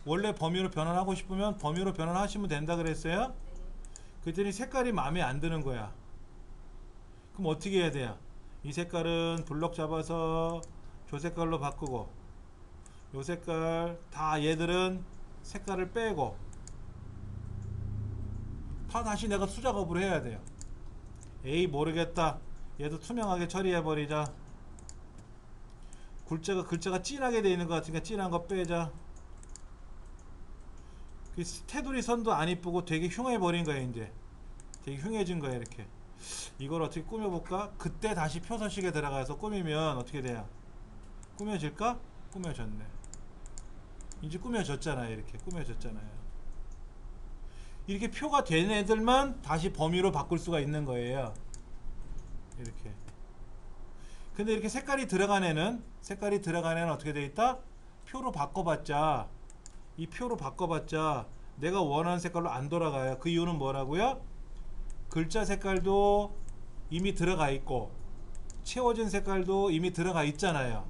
원래 범위로 변환하고 싶으면 범위로 변환하시면 된다 그랬어요. 그랬더니 색깔이 마음에 안 드는 거야. 그럼 어떻게 해야 돼요? 이 색깔은 블럭 잡아서 저 색깔로 바꾸고 요 색깔 다 얘들은 색깔을 빼고 다 다시 내가 수작업으로 해야 돼요. 에이 모르겠다. 얘도 투명하게 처리해버리자. 글자가 진하게 되어 있는 것 같으니까 진한 거 빼자. 그 테두리 선도 안 이쁘고 되게 흉해버린 거예요. 이제 되게 흉해진 거예요. 이렇게 이걸 어떻게 꾸며볼까? 그때 다시 표 서식에 들어가서 꾸미면 어떻게 돼요? 꾸며질까? 꾸며졌네. 이제 꾸며졌잖아요. 이렇게 꾸며졌잖아요. 이렇게 표가 된 애들만 다시 범위로 바꿀 수가 있는 거예요. 이렇게. 근데 이렇게 색깔이 들어간 애는 어떻게 돼 있다? 표로 바꿔봤자 이 표로 바꿔봤자 내가 원하는 색깔로 안 돌아가요. 그 이유는 뭐라고요? 글자 색깔도 이미 들어가 있고 채워진 색깔도 이미 들어가 있잖아요.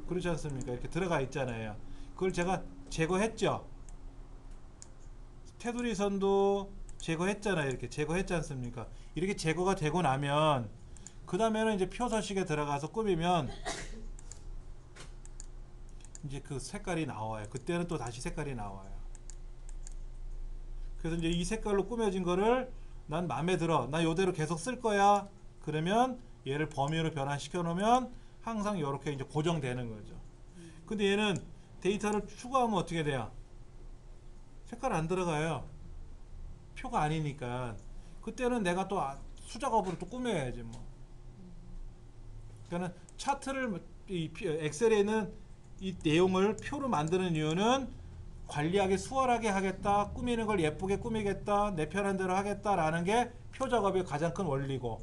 그렇지 않습니까? 이렇게 들어가 있잖아요. 그걸 제가 제거했죠. 테두리 선도 제거했잖아요. 이렇게 제거했지 않습니까? 이렇게 제거가 되고 나면 그 다음에는 이제 표 서식에 들어가서 꾸미면 이제 그 색깔이 나와요. 그때는 또 다시 색깔이 나와요. 그래서 이제 이 색깔로 꾸며진 거를 난 마음에 들어. 나 요대로 계속 쓸 거야. 그러면 얘를 범위로 변환시켜 놓으면 항상 이렇게 이제 고정되는 거죠. 근데 얘는 데이터를 추가하면 어떻게 돼요? 색깔 안 들어가요. 표가 아니니까. 그때는 내가 또 수작업으로 또 꾸며야지 뭐. 그러니까 차트를 엑셀에는 이 내용을 표로 만드는 이유는 관리하기 수월하게 하겠다, 꾸미는 걸 예쁘게 꾸미겠다, 내 편한 대로 하겠다라는 게 표 작업의 가장 큰 원리고,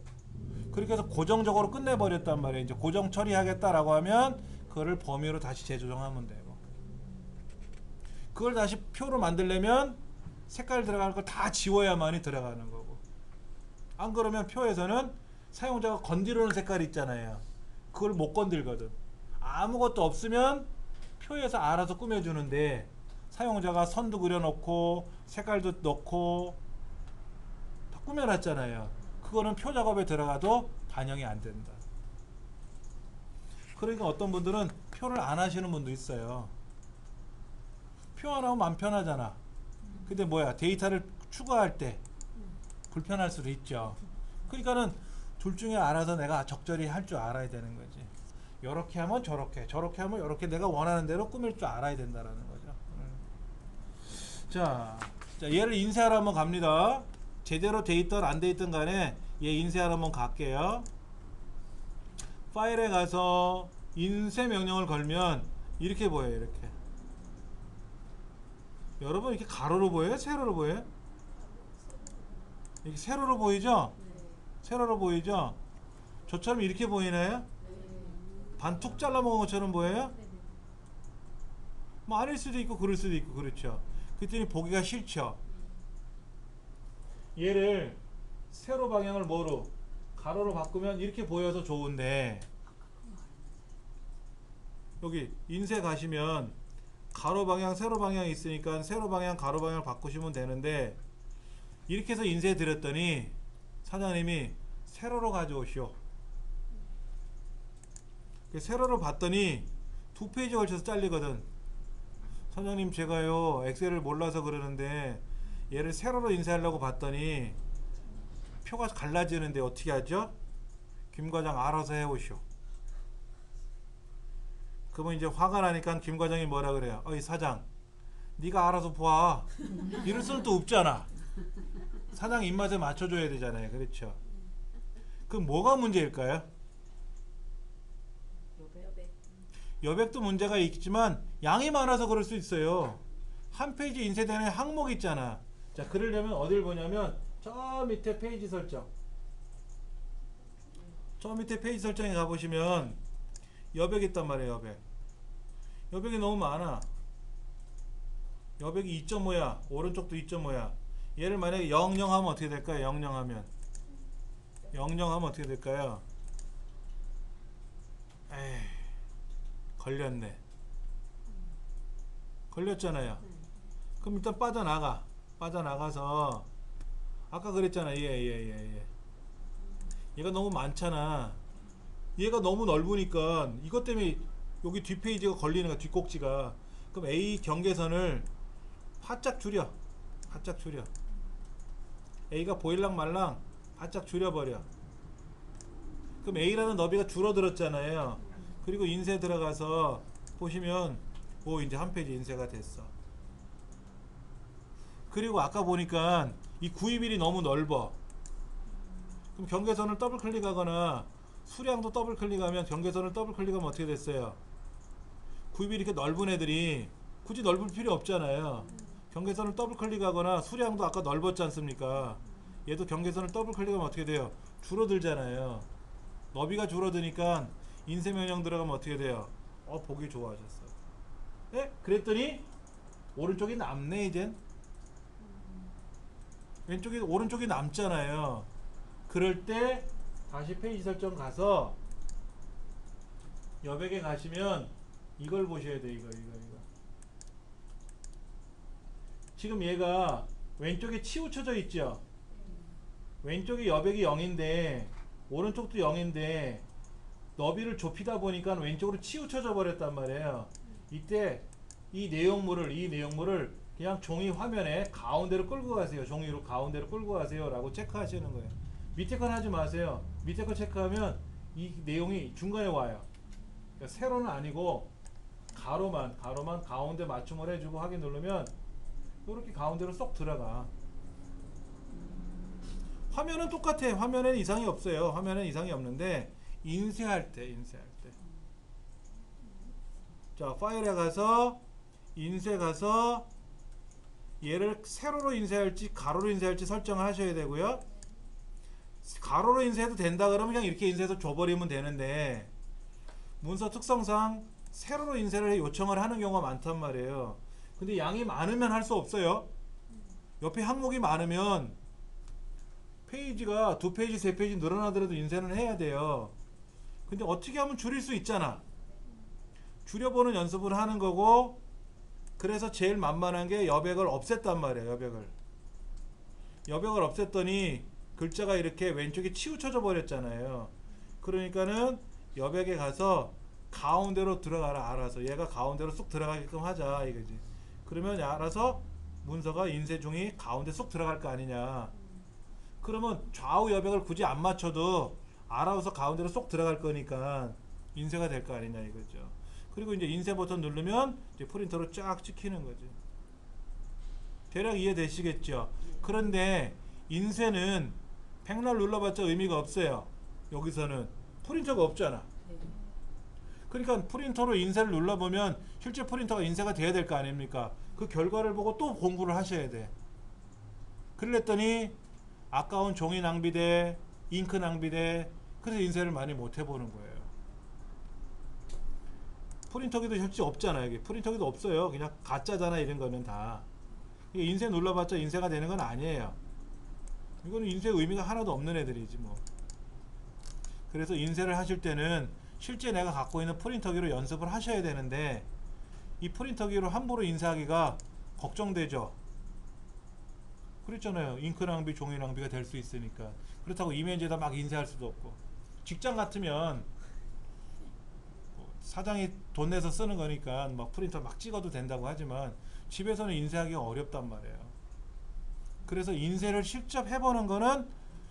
그렇게 해서 고정적으로 끝내버렸단 말이에요. 이제 고정 처리하겠다라고 하면 그거를 범위로 다시 재조정하면 되고, 그걸 다시 표로 만들려면 색깔 들어가는 걸 다 지워야만이 들어가는 거고, 안 그러면 표에서는 사용자가 건드리는 색깔이 있잖아요. 그걸 못 건들거든. 아무것도 없으면 표에서 알아서 꾸며주는데 사용자가 선도 그려놓고 색깔도 넣고 다 꾸며놨잖아요. 그거는 표 작업에 들어가도 반영이 안 된다. 그러니까 어떤 분들은 표를 안 하시는 분도 있어요. 표 안 하면 안 편하잖아. 근데 뭐야, 데이터를 추가할 때 불편할 수도 있죠. 그러니까는 둘 중에 알아서 내가 적절히 할 줄 알아야 되는 거지. 요렇게 하면 저렇게, 저렇게 하면 요렇게 내가 원하는 대로 꾸밀 줄 알아야 된다라는 거죠. 자, 얘를 인쇄하러 한번 갑니다. 제대로 돼 있든 안 돼 있든 간에 얘 인쇄하러 한번 갈게요. 파일에 가서 인쇄 명령을 걸면 이렇게 보여요. 이렇게. 여러분 이렇게 가로로 보여요? 세로로 보여요? 이렇게 세로로 보이죠? 세로로 보이죠? 저처럼 이렇게 보이나요? 반 툭 잘라먹은 것처럼 보여요? 뭐 아닐 수도 있고 그럴 수도 있고, 그렇죠. 그랬더니 보기가 싫죠. 얘를 세로 방향을 뭐로? 가로로 바꾸면 이렇게 보여서 좋은데, 여기 인쇄 가시면 가로 방향 세로 방향이 있으니까 세로 방향 가로 방향을 바꾸시면 되는데, 이렇게 해서 인쇄해 드렸더니 사장님이 세로로 가져오시오. 세로로 봤더니 두 페이지 걸쳐서 잘리거든. 선생님 제가요 엑셀을 몰라서 그러는데 얘를 세로로 인쇄하려고 봤더니 표가 갈라지는데 어떻게 하죠? 김 과장 알아서 해오시오. 그러면 이제 화가 나니까 김 과장이 뭐라 그래요? 어이 사장 네가 알아서 봐. 이럴 수는 또 없잖아. 사장 입맛에 맞춰줘야 되잖아요. 그렇죠? 그럼 뭐가 문제일까요? 여백. 여백도 문제가 있지만 양이 많아서 그럴 수 있어요. 한 페이지 인쇄되는 항목 있잖아. 자, 그러려면 어딜 보냐면 저 밑에 페이지 설정. 저 밑에 페이지 설정에 가보시면 여백이 있단 말이에요. 여백. 여백이 너무 많아. 여백이 2.5야. 오른쪽도 2.5야. 얘를 만약에 00 하면 어떻게 될까요? 00 하면 00 하면 어떻게 될까요? 에이, 걸렸네. 걸렸잖아요. 그럼 일단 빠져나가. 빠져나가서 아까 그랬잖아. 얘가 너무 많잖아. 얘가 너무 넓으니까 이것 때문에 여기 뒷페이지가 걸리는 거야. 뒷꼭지가. 그럼 A 경계선을 바짝 줄여. 바짝 줄여. A가 보일랑 말랑 바짝 줄여버려. 그럼 A라는 너비가 줄어들었잖아요. 그리고 인쇄 들어가서 보시면 오 이제 한 페이지 인쇄가 됐어. 그리고 아까 보니까 이 구입일이 너무 넓어. 그럼 경계선을 더블 클릭하거나 수량도 더블 클릭하면 경계선을 더블 클릭하면 어떻게 됐어요? 구입일이 이렇게 넓은 애들이 굳이 넓을 필요 없잖아요. 경계선을 더블 클릭하거나 수량도 아까 넓었지 않습니까? 얘도 경계선을 더블 클릭하면 어떻게 돼요? 줄어들잖아요. 너비가 줄어드니까 인쇄 명령 들어가면 어떻게 돼요? 보기 좋아졌어. 예? 그랬더니 오른쪽이 남네 이젠. 왼쪽이 오른쪽이 남잖아요. 그럴 때 다시 페이지 설정 가서 여백에 가시면 이걸 보셔야 돼. 이거. 지금 얘가 왼쪽에 치우쳐져 있죠. 왼쪽이 여백이 0인데 오른쪽도 0인데 너비를 좁히다 보니까 왼쪽으로 치우쳐져 버렸단 말이에요. 이때 이 내용물을 그냥 종이 화면에 가운데로 끌고 가세요. 종이로 가운데로 끌고 가세요 라고 체크하시는 거예요. 밑에 건 하지 마세요. 밑에 거 체크하면 이 내용이 중간에 와요. 그러니까 세로는 아니고 가로만 가운데 맞춤을 해주고 확인 누르면 이렇게 가운데로 쏙 들어가. 화면은 똑같아. 화면에는 이상이 없어요. 화면은 이상이 없는데 인쇄할 때 자 파일에 가서 인쇄 가서 얘를 세로로 인쇄할지 가로로 인쇄할지 설정을 하셔야 되고요. 가로로 인쇄해도 된다 그러면 그냥 이렇게 인쇄해서 줘버리면 되는데 문서 특성상 세로로 인쇄를 요청을 하는 경우가 많단 말이에요. 근데 양이 많으면 할 수 없어요. 옆에 항목이 많으면 페이지가 2페이지 3페이지 늘어나더라도 인쇄는 해야 돼요. 근데 어떻게 하면 줄일 수 있잖아. 줄여보는 연습을 하는 거고, 그래서 제일 만만한 게 여백을 없앴단 말이에요. 여백을 없앴더니 글자가 이렇게 왼쪽에 치우쳐져 버렸잖아요. 그러니까는 여백에 가서 가운데로 들어가라. 알아서 얘가 가운데로 쏙 들어가게끔 하자 이거지. 그러면 알아서 문서가 인쇄 중이 가운데 쏙 들어갈 거 아니냐. 그러면 좌우 여백을 굳이 안 맞춰도 알아서 가운데로 쏙 들어갈 거니까 인쇄가 될 거 아니냐 이거죠. 그리고 이제 인쇄 버튼 누르면 이제 프린터로 쫙 찍히는 거지. 대략 이해되시겠죠? 그런데 인쇄는 백날 눌러봤자 의미가 없어요. 여기서는 프린터가 없잖아. 그러니까 프린터로 인쇄를 눌러보면 실제 프린터가 인쇄가 돼야 될 거 아닙니까? 그 결과를 보고 또 공부를 하셔야 돼. 그랬더니 아까운 종이 낭비돼, 잉크 낭비돼. 그래서 인쇄를 많이 못 해보는 거예요. 프린터기도 실제 없잖아. 여기 프린터기도 없어요. 그냥 가짜잖아. 이런 거는 다 인쇄 눌러봤자 인쇄가 되는 건 아니에요. 이거는 인쇄 의미가 하나도 없는 애들이지 뭐. 그래서 인쇄를 하실 때는 실제 내가 갖고 있는 프린터기로 연습을 하셔야 되는데, 이 프린터기로 함부로 인쇄하기가 걱정되죠. 그랬잖아요. 잉크 낭비, 종이 낭비가 될 수 있으니까. 그렇다고 이면지에다 막 인쇄할 수도 없고. 직장 같으면 사장이 돈 내서 쓰는 거니까 막 프린터 막 찍어도 된다고 하지만 집에서는 인쇄하기가 어렵단 말이에요. 그래서 인쇄를 직접 해보는 거는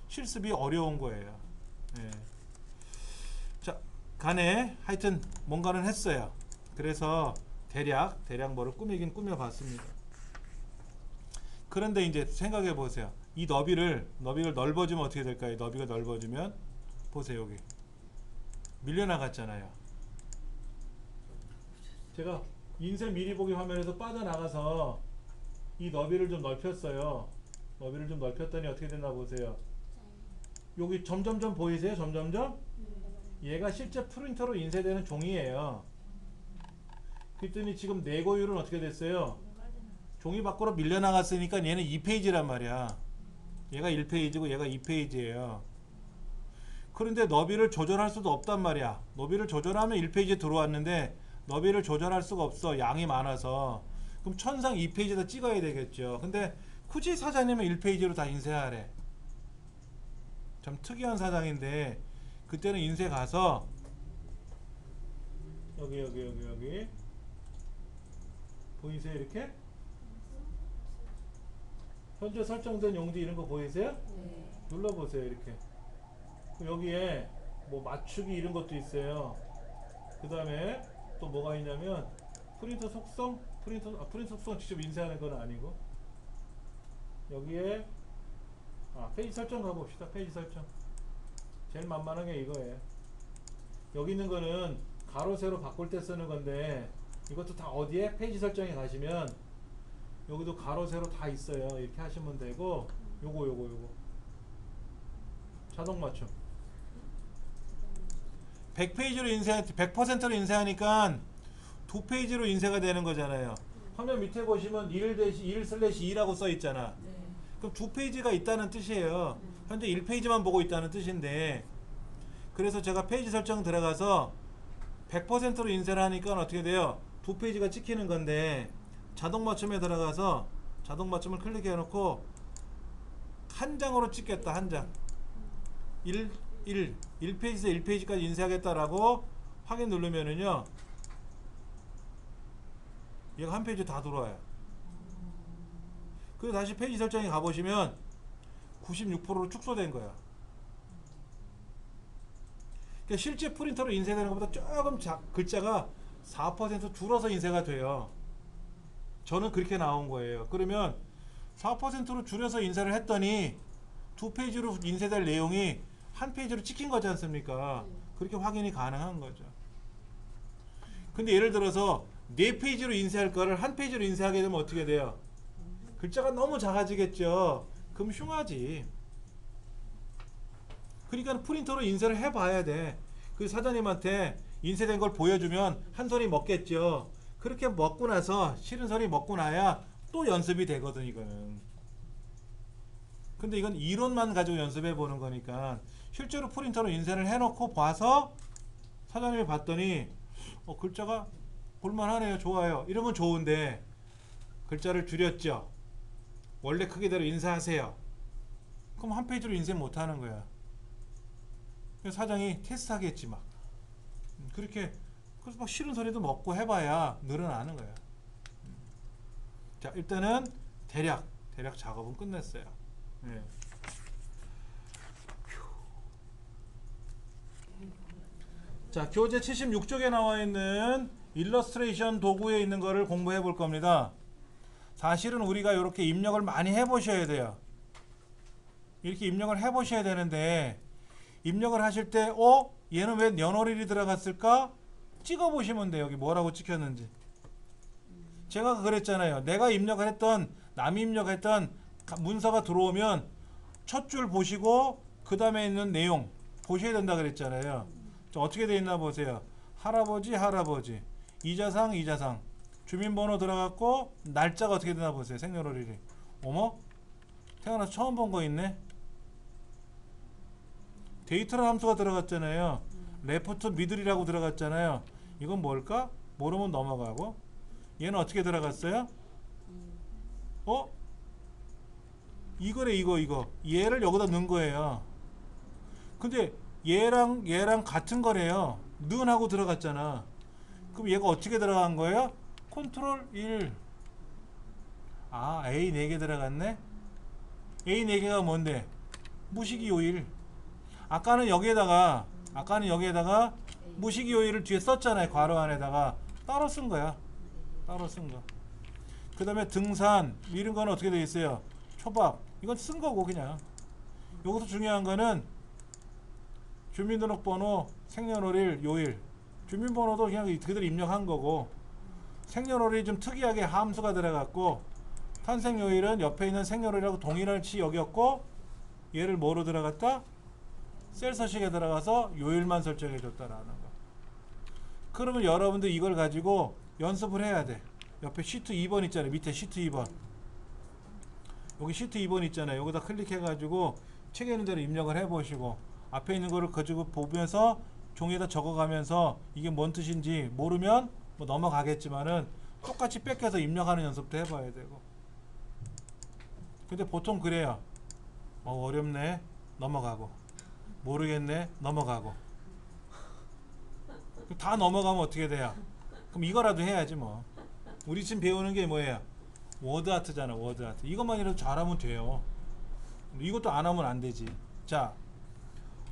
실습이 어려운 거예요. 예. 자, 간에 하여튼 뭔가는 했어요. 그래서 대략 뭐를 꾸미긴 꾸며봤습니다. 그런데 이제 생각해 보세요. 이 너비를 넓어지면 어떻게 될까요? 너비가 넓어지면 보세요. 여기 밀려나갔잖아요. 제가 인쇄 미리 보기 화면에서 빠져나가서 이 너비를 좀 넓혔어요. 너비를 좀 넓혔더니 어떻게 됐나 보세요. 여기 점점점 보이세요? 점점점? 얘가 실제 프린터로 인쇄되는 종이에요. 그랬더니 지금 내고율은 어떻게 됐어요? 종이 밖으로 밀려나갔으니까 얘는 2페이지란 말이야. 얘가 1페이지고 얘가 2페이지예요. 그런데 너비를 조절할 수도 없단 말이야. 너비를 조절하면 1페이지에 들어왔는데 너비를 조절할 수가 없어. 양이 많아서. 그럼 천상 2페이지에다 찍어야 되겠죠. 근데 굳이 사장님은 1페이지로 다 인쇄하래. 참 특이한 사장인데 그때는 인쇄 가서 여기 보이세요? 이렇게 현재 설정된 용지 이런 거 보이세요? 네. 눌러보세요. 이렇게 여기에 뭐 맞추기 이런 것도 있어요. 그 다음에 또 뭐가 있냐면 프린터 속성 프린터 속성 직접 인쇄하는 건 아니고 여기에 페이지 설정 가봅시다. 페이지 설정 제일 만만한 게 이거예요. 여기 있는 거는 가로 세로 바꿀 때 쓰는 건데 이것도 다 어디에? 페이지 설정에 가시면 여기도 가로 세로 다 있어요. 이렇게 하시면 되고 요거 자동 맞춤 100페이지로 100%로 인쇄하니까 2페이지로 인쇄가 되는 거잖아요. 화면 밑에 보시면 1/2라고 써 있잖아. 그럼 2페이지가 있다는 뜻이에요. 현재 1페이지만 보고 있다는 뜻인데 그래서 제가 페이지 설정 들어가서 100%로 인쇄를 하니까 어떻게 돼요? 2페이지가 찍히는 건데 자동 맞춤에 들어가서 자동 맞춤을 클릭해 놓고 한 장으로 찍겠다. 한 장 1페이지에서 1페이지까지 인쇄하겠다라고 확인 누르면은요 얘가 한 페이지 다 들어와요. 그리고 다시 페이지 설정에 가보시면 96%로 축소된 거야. 그러니까 실제 프린터로 인쇄되는 것보다 조금 글자가 4% 줄어서 인쇄가 돼요. 저는 그렇게 나온 거예요. 그러면 4%로 줄여서 인쇄를 했더니 2페이지로 인쇄될 내용이 한 페이지로 찍힌 거지 않습니까? 그렇게 확인이 가능한 거죠. 근데 예를 들어서 4페이지로 인쇄할 거를 한 페이지로 인쇄하게 되면 어떻게 돼요? 글자가 너무 작아지겠죠. 그럼 흉하지. 그러니까 프린터로 인쇄를 해봐야 돼. 그 사장님한테 인쇄된 걸 보여주면 한 소리 먹겠죠. 그렇게 먹고 나서 싫은 소리 먹고 나야 또 연습이 되거든. 이거는. 근데 이건 이론만 가지고 연습해 보는 거니까 실제로 프린터로 인쇄를 해놓고 봐서 사장님이 봤더니 글자가 볼만하네요. 좋아요. 이러면 좋은데 글자를 줄였죠. 원래 크기대로 인쇄하세요. 그럼 한 페이지로 인쇄 못하는 거야. 사장이 테스트하겠지 막. 그렇게 그래서 막 싫은 소리도 먹고 해봐야 늘어나는 거야. 자, 일단은 대략 작업은 끝냈어요. 네. 자, 교재 76쪽에 나와 있는 일러스트레이션 도구에 있는 거를 공부해 볼 겁니다. 사실은 우리가 이렇게 입력을 많이 해 보셔야 돼요. 이렇게 입력을 해 보셔야 되는데 입력을 하실 때 얘는 왜 연월일이 들어갔을까? 찍어 보시면 돼요. 여기 뭐라고 찍혔는지. 제가 그랬잖아요. 내가 입력을 했던 남이 입력했던 문서가 들어오면 첫 줄 보시고 그 다음에 있는 내용 보셔야 된다 그랬잖아요. 어떻게 돼 있나 보세요. 할아버지 이자상 주민번호 들어갔고 날짜가 어떻게 되나 보세요. 생년월일이. 어머? 태어나서 처음 본 거 있네. 데이터라는 함수가 들어갔잖아요. 레프트 미들이라고 들어갔잖아요. 이건 뭘까? 모르면 넘어가고. 얘는 어떻게 들어갔어요? 이거래 이거. 얘를 여기다 넣은 거예요. 근데 얘랑 같은 거래요. 는하고 들어갔잖아. 그럼 얘가 어떻게 들어간 거예요? 컨트롤 1. 아, A 4개 들어갔네. A 4개가 뭔데? 무식이 요일. 아까는 여기에다가 무식이 요일을 뒤에 썼잖아요. 괄호 안에다가 따로 쓴 거야. 따로 쓴 거. 그 다음에 등산 이런 거는 어떻게 되어 있어요? 초밥. 이건 쓴 거고 그냥. 여기서 중요한 거는 주민등록번호, 생년월일, 요일. 주민번호도 그냥 그대로 입력한 거고, 생년월일이 좀 특이하게 함수가 들어갔고, 탄생요일은 옆에 있는 생년월일하고 동일할지 여겼고, 얘를 뭐로 들어갔다? 셀 서식에 들어가서 요일만 설정해 줬다라는 거. 그러면 여러분들 이걸 가지고 연습을 해야 돼. 옆에 시트 2번 있잖아요. 밑에 시트 2번. 여기 시트 2번 있잖아요. 여기다 클릭해 가지고 책에 있는 대로 입력을 해 보시고, 앞에 있는 거를 가지고 보면서 종이에다 적어가면서 이게 뭔 뜻인지 모르면 뭐 넘어가겠지만은 똑같이 뺏겨서 입력하는 연습도 해봐야 되고. 근데 보통 그래요. 어렵네, 넘어가고. 모르겠네, 넘어가고. 다 넘어가면 어떻게 돼요? 그럼 이거라도 해야지 뭐. 우리 지금 배우는 게 뭐예요? 워드아트잖아. 워드아트. 이것만이라도 잘하면 돼요. 이것도 안 하면 안 되지. 자,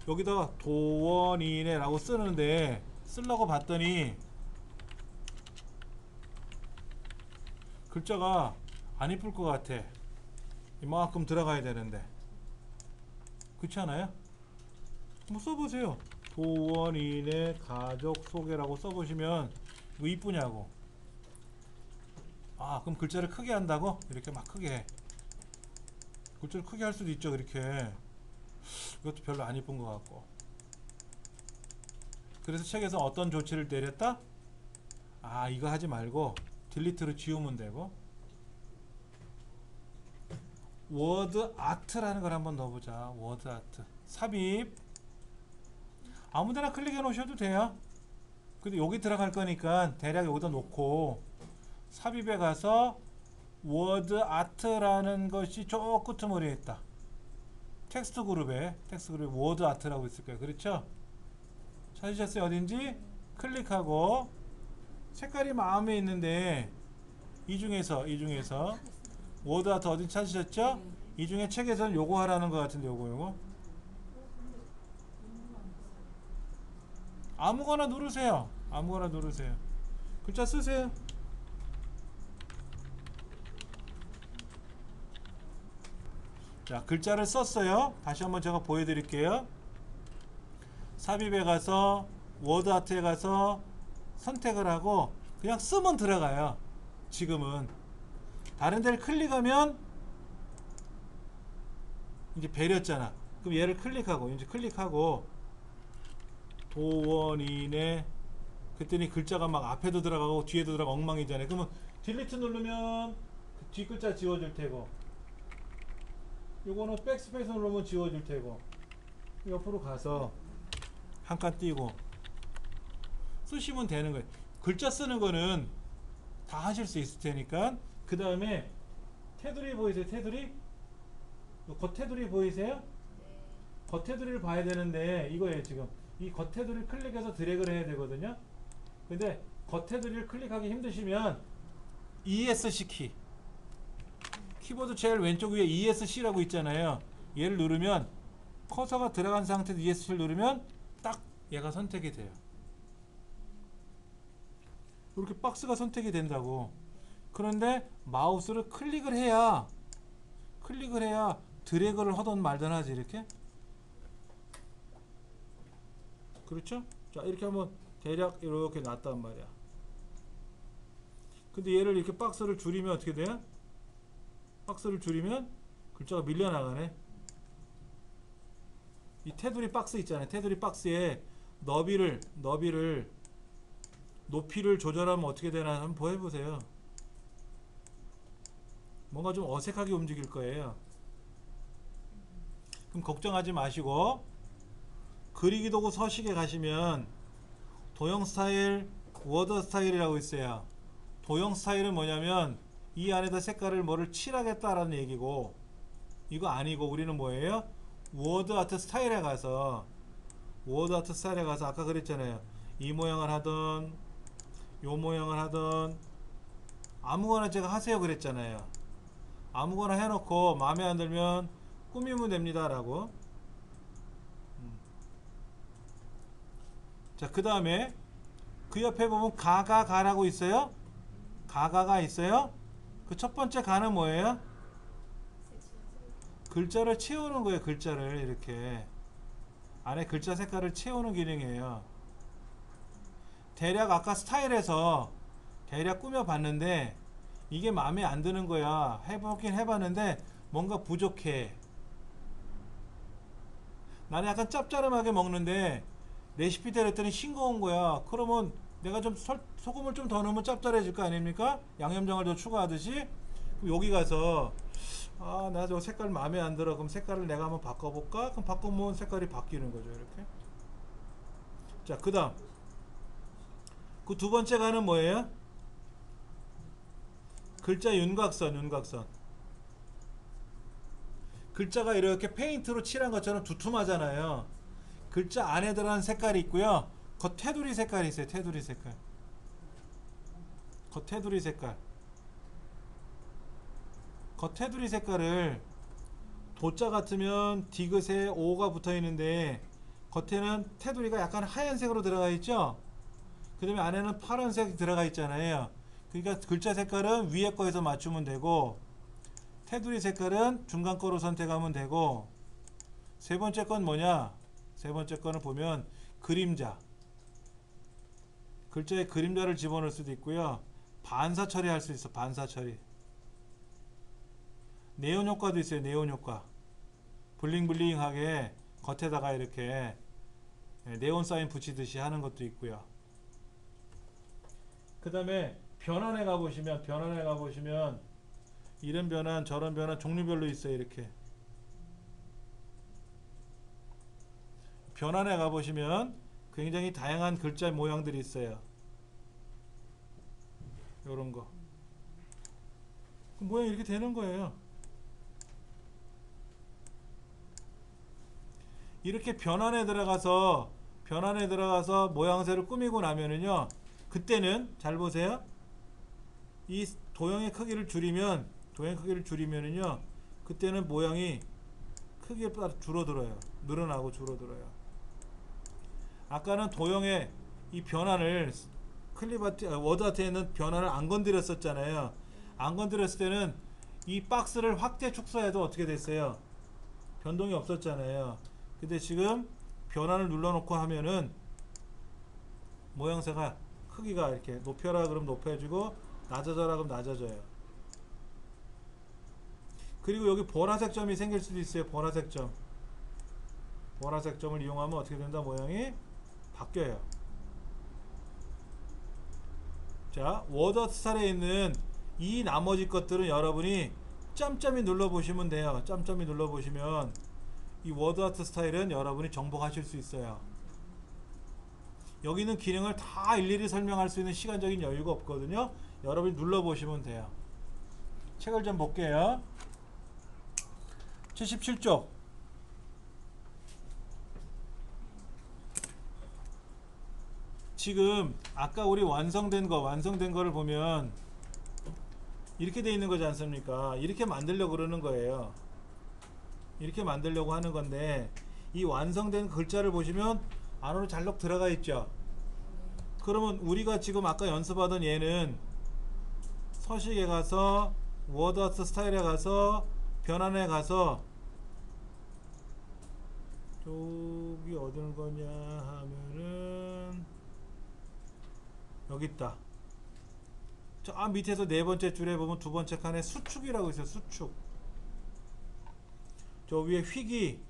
여기다가 도원이네 라고 쓰는데, 쓰려고 봤더니 글자가 안 이쁠 것 같아. 이만큼 들어가야 되는데. 그렇지 않아요? 한번 써보세요. 도원이네 가족 소개라고 써보시면 뭐 이쁘냐고. 아, 그럼 글자를 크게 한다고? 이렇게 막 크게 해. 글자를 크게 할 수도 있죠. 그렇게. 이것도 별로 안 이쁜 것 같고. 그래서 책에서 어떤 조치를 내렸다? 아, 이거 하지 말고 딜리트로 지우면 되고, 워드 아트라는 걸 한번 넣어보자. 워드 아트 삽입. 아무데나 클릭해 놓으셔도 돼요. 근데 여기 들어갈 거니까 대략 여기다 놓고 삽입에 가서 워드 아트라는 것이 저 끄트머리에 있다. 텍스트 그룹에 워드 아트라고 있을 거예요. 그렇죠? 찾으셨어요? 어딘지? 클릭하고 색깔이 마음에 있는데 이 중에서 워드 아트 어디 찾으셨죠? 이 중에 책에서는 요거 하라는 것 같은데 요거 아무거나 누르세요. 아무거나 누르세요. 글자 쓰세요. 자, 글자를 썼어요. 다시 한번 제가 보여드릴게요. 삽입에 가서 워드 아트에 가서 선택을 하고 그냥 쓰면 들어가요. 지금은 다른 데를 클릭하면 이제 배렸잖아. 그럼 얘를 클릭하고 이제 클릭하고 도원이네. 그랬더니 글자가 막 앞에도 들어가고 뒤에도 들어가고 엉망이잖아요. 그러면 딜리트 누르면 그 뒤 글자 지워질 테고, 요거는 백스페이스 누르면 지워질 테고, 옆으로 가서 한 칸 띄고 쓰시면 되는 거예요. 글자 쓰는 거는 다 하실 수 있을 테니까. 그 다음에 테두리 보이세요? 테두리? 겉테두리 보이세요? 겉테두리를 봐야 되는데 이거예요. 지금 이 겉테두리를 클릭해서 드래그를 해야 되거든요. 근데 겉테두리를 클릭하기 힘드시면 ESC 키보드 제일 왼쪽 위에 ESC라고 있잖아요. 얘를 누르면 커서가 들어간 상태에서 ESC를 누르면 딱 얘가 선택이 돼요. 이렇게 박스가 선택이 된다고. 그런데 마우스를 클릭을 해야 드래그를 하던 말던 하지. 이렇게. 그렇죠? 자, 이렇게 하면 대략 이렇게 놨단 말이야. 근데 얘를 이렇게 박스를 줄이면 어떻게 돼요? 박스를 줄이면 글자가 밀려나가네. 이 테두리 박스 있잖아요. 테두리 박스에 높이를 조절하면 어떻게 되나 한번 해보세요. 뭔가 좀 어색하게 움직일 거예요. 그럼 걱정하지 마시고 그리기 도구 서식에 가시면 도형 스타일, 워드 스타일이라고 있어요. 도형 스타일은 뭐냐면 이 안에다 색깔을 뭐를 칠하겠다라는 얘기고, 이거 아니고 우리는 뭐예요? 워드 아트 스타일에 가서 아까 그랬잖아요. 이 모양을 하던 요 모양을 하던 아무거나 제가 하세요 그랬잖아요. 아무거나 해놓고 마음에 안 들면 꾸미면 됩니다 라고. 자, 그 다음에 그 옆에 보면 가라고 있어요. 가가 있어요. 그 첫 번째 가는 뭐예요? 글자를 채우는 거예요. 글자를 이렇게 안에 글자 색깔을 채우는 기능이에요. 대략 아까 스타일에서 대략 꾸며봤는데 이게 마음에 안 드는 거야. 해보긴 해봤는데 뭔가 부족해. 나는 약간 짭짤하게 먹는데 레시피대로 했더니 싱거운 거야. 그러면 내가 좀 소금을 좀 더 넣으면 짭짤해질 거 아닙니까? 양념장을 더 추가하듯이. 그럼 여기 가서 아, 나 저 색깔 마음에 안 들어. 그럼 색깔을 내가 한번 바꿔볼까? 그럼 바꾸면 색깔이 바뀌는 거죠. 이렇게. 자, 그 다음 그 두 번째 가는 뭐예요? 글자 윤곽선. 글자가 이렇게 페인트로 칠한 것처럼 두툼하잖아요. 글자 안에 들어간 색깔이 있고요. 겉 테두리 색깔이 있어요. 테두리 색깔. 겉 테두리 색깔. 겉 테두리 색깔을 도자 같으면 디귿에 O가 붙어 있는데 겉에는 테두리가 약간 하얀색으로 들어가 있죠. 그 다음에 안에는 파란색이 들어가 있잖아요. 그러니까 글자 색깔은 위에 거에서 맞추면 되고 테두리 색깔은 중간 거로 선택하면 되고 세 번째 건 뭐냐? 세 번째 거는 보면 그림자. 글자에 그림자를 집어넣을 수도 있고요. 반사 처리할 수 있어. 반사 처리. 네온 효과도 있어요. 네온 효과. 블링블링하게 겉에다가 이렇게 네온 사인 붙이듯이 하는 것도 있고요. 그 다음에 변환에 가보시면 이런 변환 저런 변환 종류별로 있어요. 이렇게 변환에 가보시면 굉장히 다양한 글자 모양들이 있어요. 요런거 모양이 이렇게 되는 거예요. 이렇게 변환에 들어가서 모양새를 꾸미고 나면은요, 그때는 잘 보세요. 이 도형의 크기를 줄이면은요, 그때는 모양이 크기에 따라 줄어들어요. 늘어나고 줄어들어요. 아까는 도형의 이 변환을 워드아트에 있는 변환을 안 건드렸었잖아요. 안 건드렸을 때는 이 박스를 확대 축소해도 어떻게 됐어요? 변동이 없었잖아요. 근데 지금 변환을 눌러놓고 하면은 모양새가 크기가 이렇게 높여라 그러면 높여지고 낮아져라 그러면 낮아져요. 그리고 여기 보라색 점이 생길 수도 있어요. 보라색 점을 이용하면 어떻게 된다? 모양이 바뀌어요. 자, 워드아트 스타일에 있는 이 나머지 것들은 여러분이 점점이 눌러보시면 돼요. 점점이 눌러보시면 이 워드아트 스타일은 여러분이 정복하실 수 있어요. 여기 있는 기능을 다 일일이 설명할 수 있는 시간적인 여유가 없거든요. 여러분이 눌러보시면 돼요. 책을 좀 볼게요. 77쪽. 지금 아까 우리 완성된 거를 보면 이렇게 돼 있는 거지 않습니까? 이렇게 만들려고 그러는 거예요. 이렇게 만들려고 하는 건데 이 완성된 글자를 보시면 안으로 잘록 들어가 있죠. 그러면 우리가 지금 아까 연습하던 얘는 서식에 가서 워드아트 스타일에 가서 변환에 가서 저기 어디는 거냐 하면은 여기 있다. 저 밑에서 네 번째 줄에 보면 두 번째 칸에 수축이라고 있어요. 수축. 저 위에 휘기.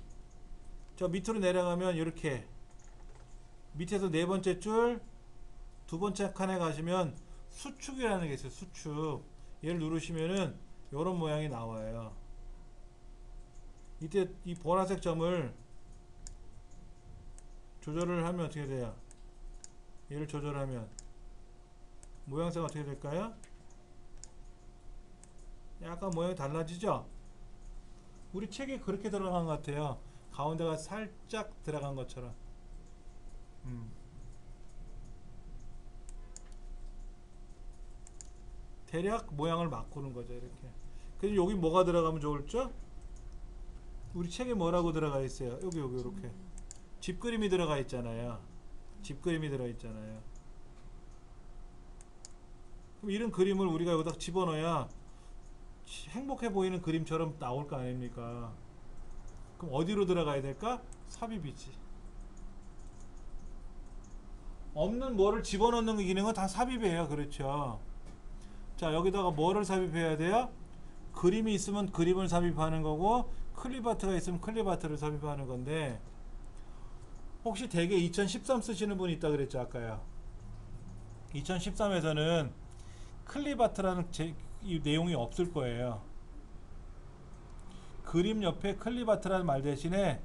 저 밑으로 내려가면 이렇게 밑에서 네 번째 줄 두 번째 칸에 가시면 수축이라는 게 있어요. 수축. 얘를 누르시면은 이런 모양이 나와요. 이때 이 보라색 점을 조절을 하면 어떻게 돼요? 얘를 조절하면 모양새가 어떻게 될까요? 약간 모양이 달라지죠? 우리 책에 그렇게 들어간 것 같아요. 가운데가 살짝 들어간 것처럼. 대략 모양을 바꾸는 거죠. 이렇게. 그래서 여기 뭐가 들어가면 좋을죠? 우리 책에 뭐라고 들어가 있어요? 여기 이렇게 집 그림이 들어가 있잖아요. 집 그림이 들어 있잖아요. 그럼 이런 그림을 우리가 여기다 집어넣어야 행복해 보이는 그림처럼 나올 거 아닙니까? 그럼 어디로 들어가야 될까? 삽입이지. 없는 뭐를 집어넣는 기능은 다 삽입이에요. 그렇죠? 자, 여기다가 뭐를 삽입해야 돼요? 그림이 있으면 그림을 삽입하는 거고, 클립아트가 있으면 클립아트를 삽입하는 건데, 혹시 대개 2013 쓰시는 분이 있다 그랬죠, 아까요? 2013에서는 클립아트라는 이 내용이 없을 거예요. 그림 옆에 클립아트라는 말 대신에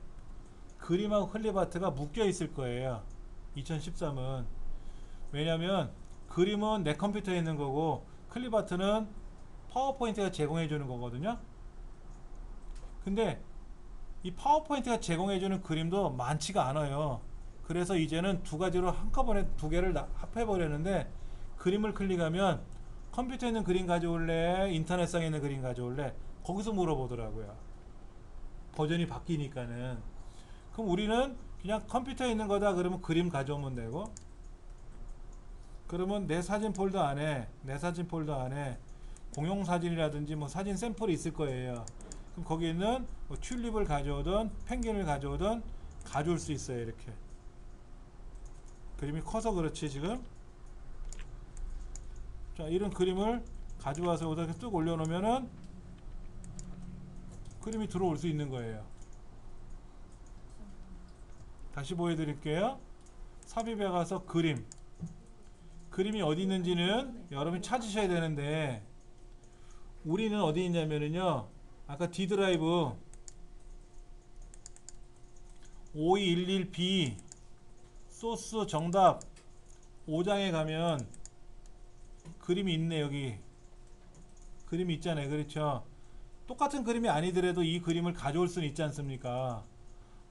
그림하고 클립아트가 묶여 있을 거예요. 2013은. 왜냐면 그림은 내 컴퓨터에 있는 거고 클립아트는 파워포인트가 제공해 주는 거거든요. 근데 이 파워포인트가 제공해 주는 그림도 많지가 않아요. 그래서 이제는 두 가지로 한꺼번에 두 개를 합해 버렸는데, 그림을 클릭하면 컴퓨터에 있는 그림 가져올래, 인터넷상에 있는 그림 가져올래, 거기서 물어보더라고요. 버전이 바뀌니까는. 그럼 우리는 그냥 컴퓨터에 있는 거다 그러면 그림 가져오면 되고, 그러면 내 사진 폴더 안에 공용 사진이라든지 뭐 사진 샘플이 있을 거예요. 그럼 거기 있는 뭐 튤립을 가져오든 펭귄을 가져오든 가져올 수 있어요. 이렇게 그림이 커서 그렇지 지금. 자, 이런 그림을 가져와서 여기다 뚝 올려놓으면은 그림이 들어올 수 있는 거예요. 다시 보여드릴게요. 삽입에 가서 그림이 어디 있는지는 여러분이 찾으셔야 되는데, 우리는 어디 있냐면은요, 아까 D 드라이브 5211B 소스 정답 5장에 가면 그림이 있네. 여기 그림이 있잖아요. 그렇죠? 똑같은 그림이 아니더라도 이 그림을 가져올 수는 있지 않습니까?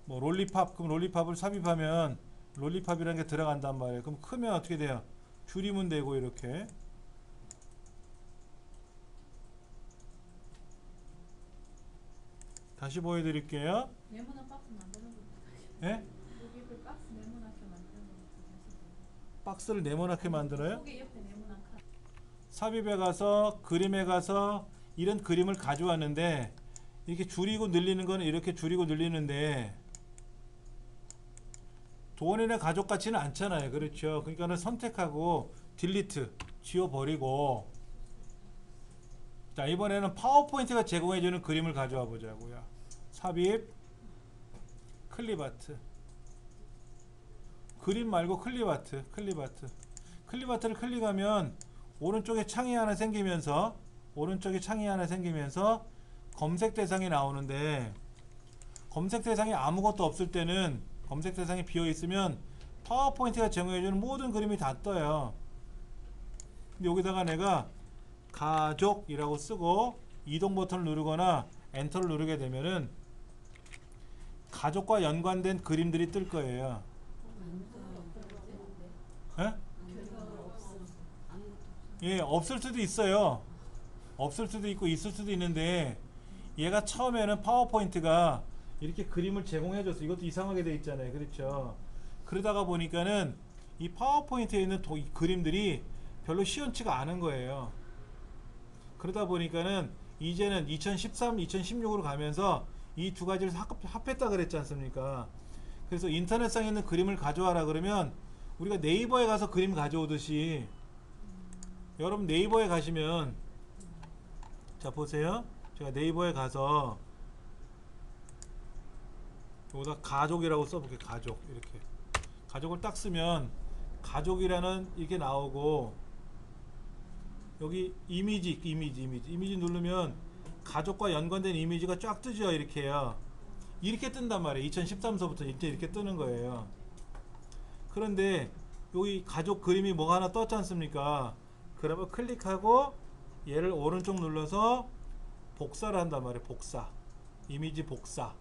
뭐 롤리팝, 그럼 롤리팝을 삽입하면 롤리팝이라는 게 들어간단 말이에요. 그럼 크면 어떻게 돼요? 줄이면 되고. 이렇게 다시 보여드릴게요. 네모난 박스 만드는 거. 예? 여기 그 박스 네모나게 만드는 거. 박스를 네모나게 만들어요? 속에 옆에 네모난 칸. 삽입에 가서 그림에 가서 이런 그림을 가져왔는데, 이렇게 줄이고 늘리는 거는 이렇게 줄이고 늘리는데 도원이나 가족 같지는 않잖아요. 그렇죠? 그러니까는 선택하고 딜리트 지워버리고, 자, 이번에는 파워포인트가 제공해주는 그림을 가져와 보자고요. 삽입 클립아트, 그림 말고 클립아트를 클릭하면 오른쪽에 창이 하나 생기면서 검색 대상이 나오는데, 검색 대상이 아무것도 없을 때는, 검색 대상이 비어 있으면 파워포인트가 제공해주는 모든 그림이 다 떠요. 근데 여기다가 내가 가족이라고 쓰고 이동 버튼을 누르거나 엔터를 누르게 되면은 가족과 연관된 그림들이 뜰 거예요. 예? 예, 없을 수도 있어요. 없을 수도 있고 있을 수도 있는데, 얘가 처음에는 파워포인트가 이렇게 그림을 제공해줘서, 이것도 이상하게 돼 있잖아요. 그렇죠? 그러다가 보니까는 이 파워포인트에 있는 이 그림들이 별로 시원치가 않은 거예요. 그러다 보니까는 이제는 2013, 2016으로 가면서 이 두 가지를 합했다 그랬지 않습니까? 그래서 인터넷상에 있는 그림을 가져와라 그러면 우리가 네이버에 가서 그림 가져오듯이, 여러분 네이버에 가시면, 자 보세요. 제가 네이버에 가서 여기다 가족이라고 써볼게요. 가족. 이렇게 가족을 딱 쓰면 가족이라는 이게 나오고, 여기 이미지 누르면 가족과 연관된 이미지가 쫙 뜨죠. 이렇게요. 이렇게 뜬단 말이에요. 2013서부터 이렇게 뜨는 거예요. 그런데 여기 가족 그림이 뭐가 하나 떴지 않습니까? 그러면 클릭하고 얘를 오른쪽 눌러서 복사를 한단 말이에요. 이미지 복사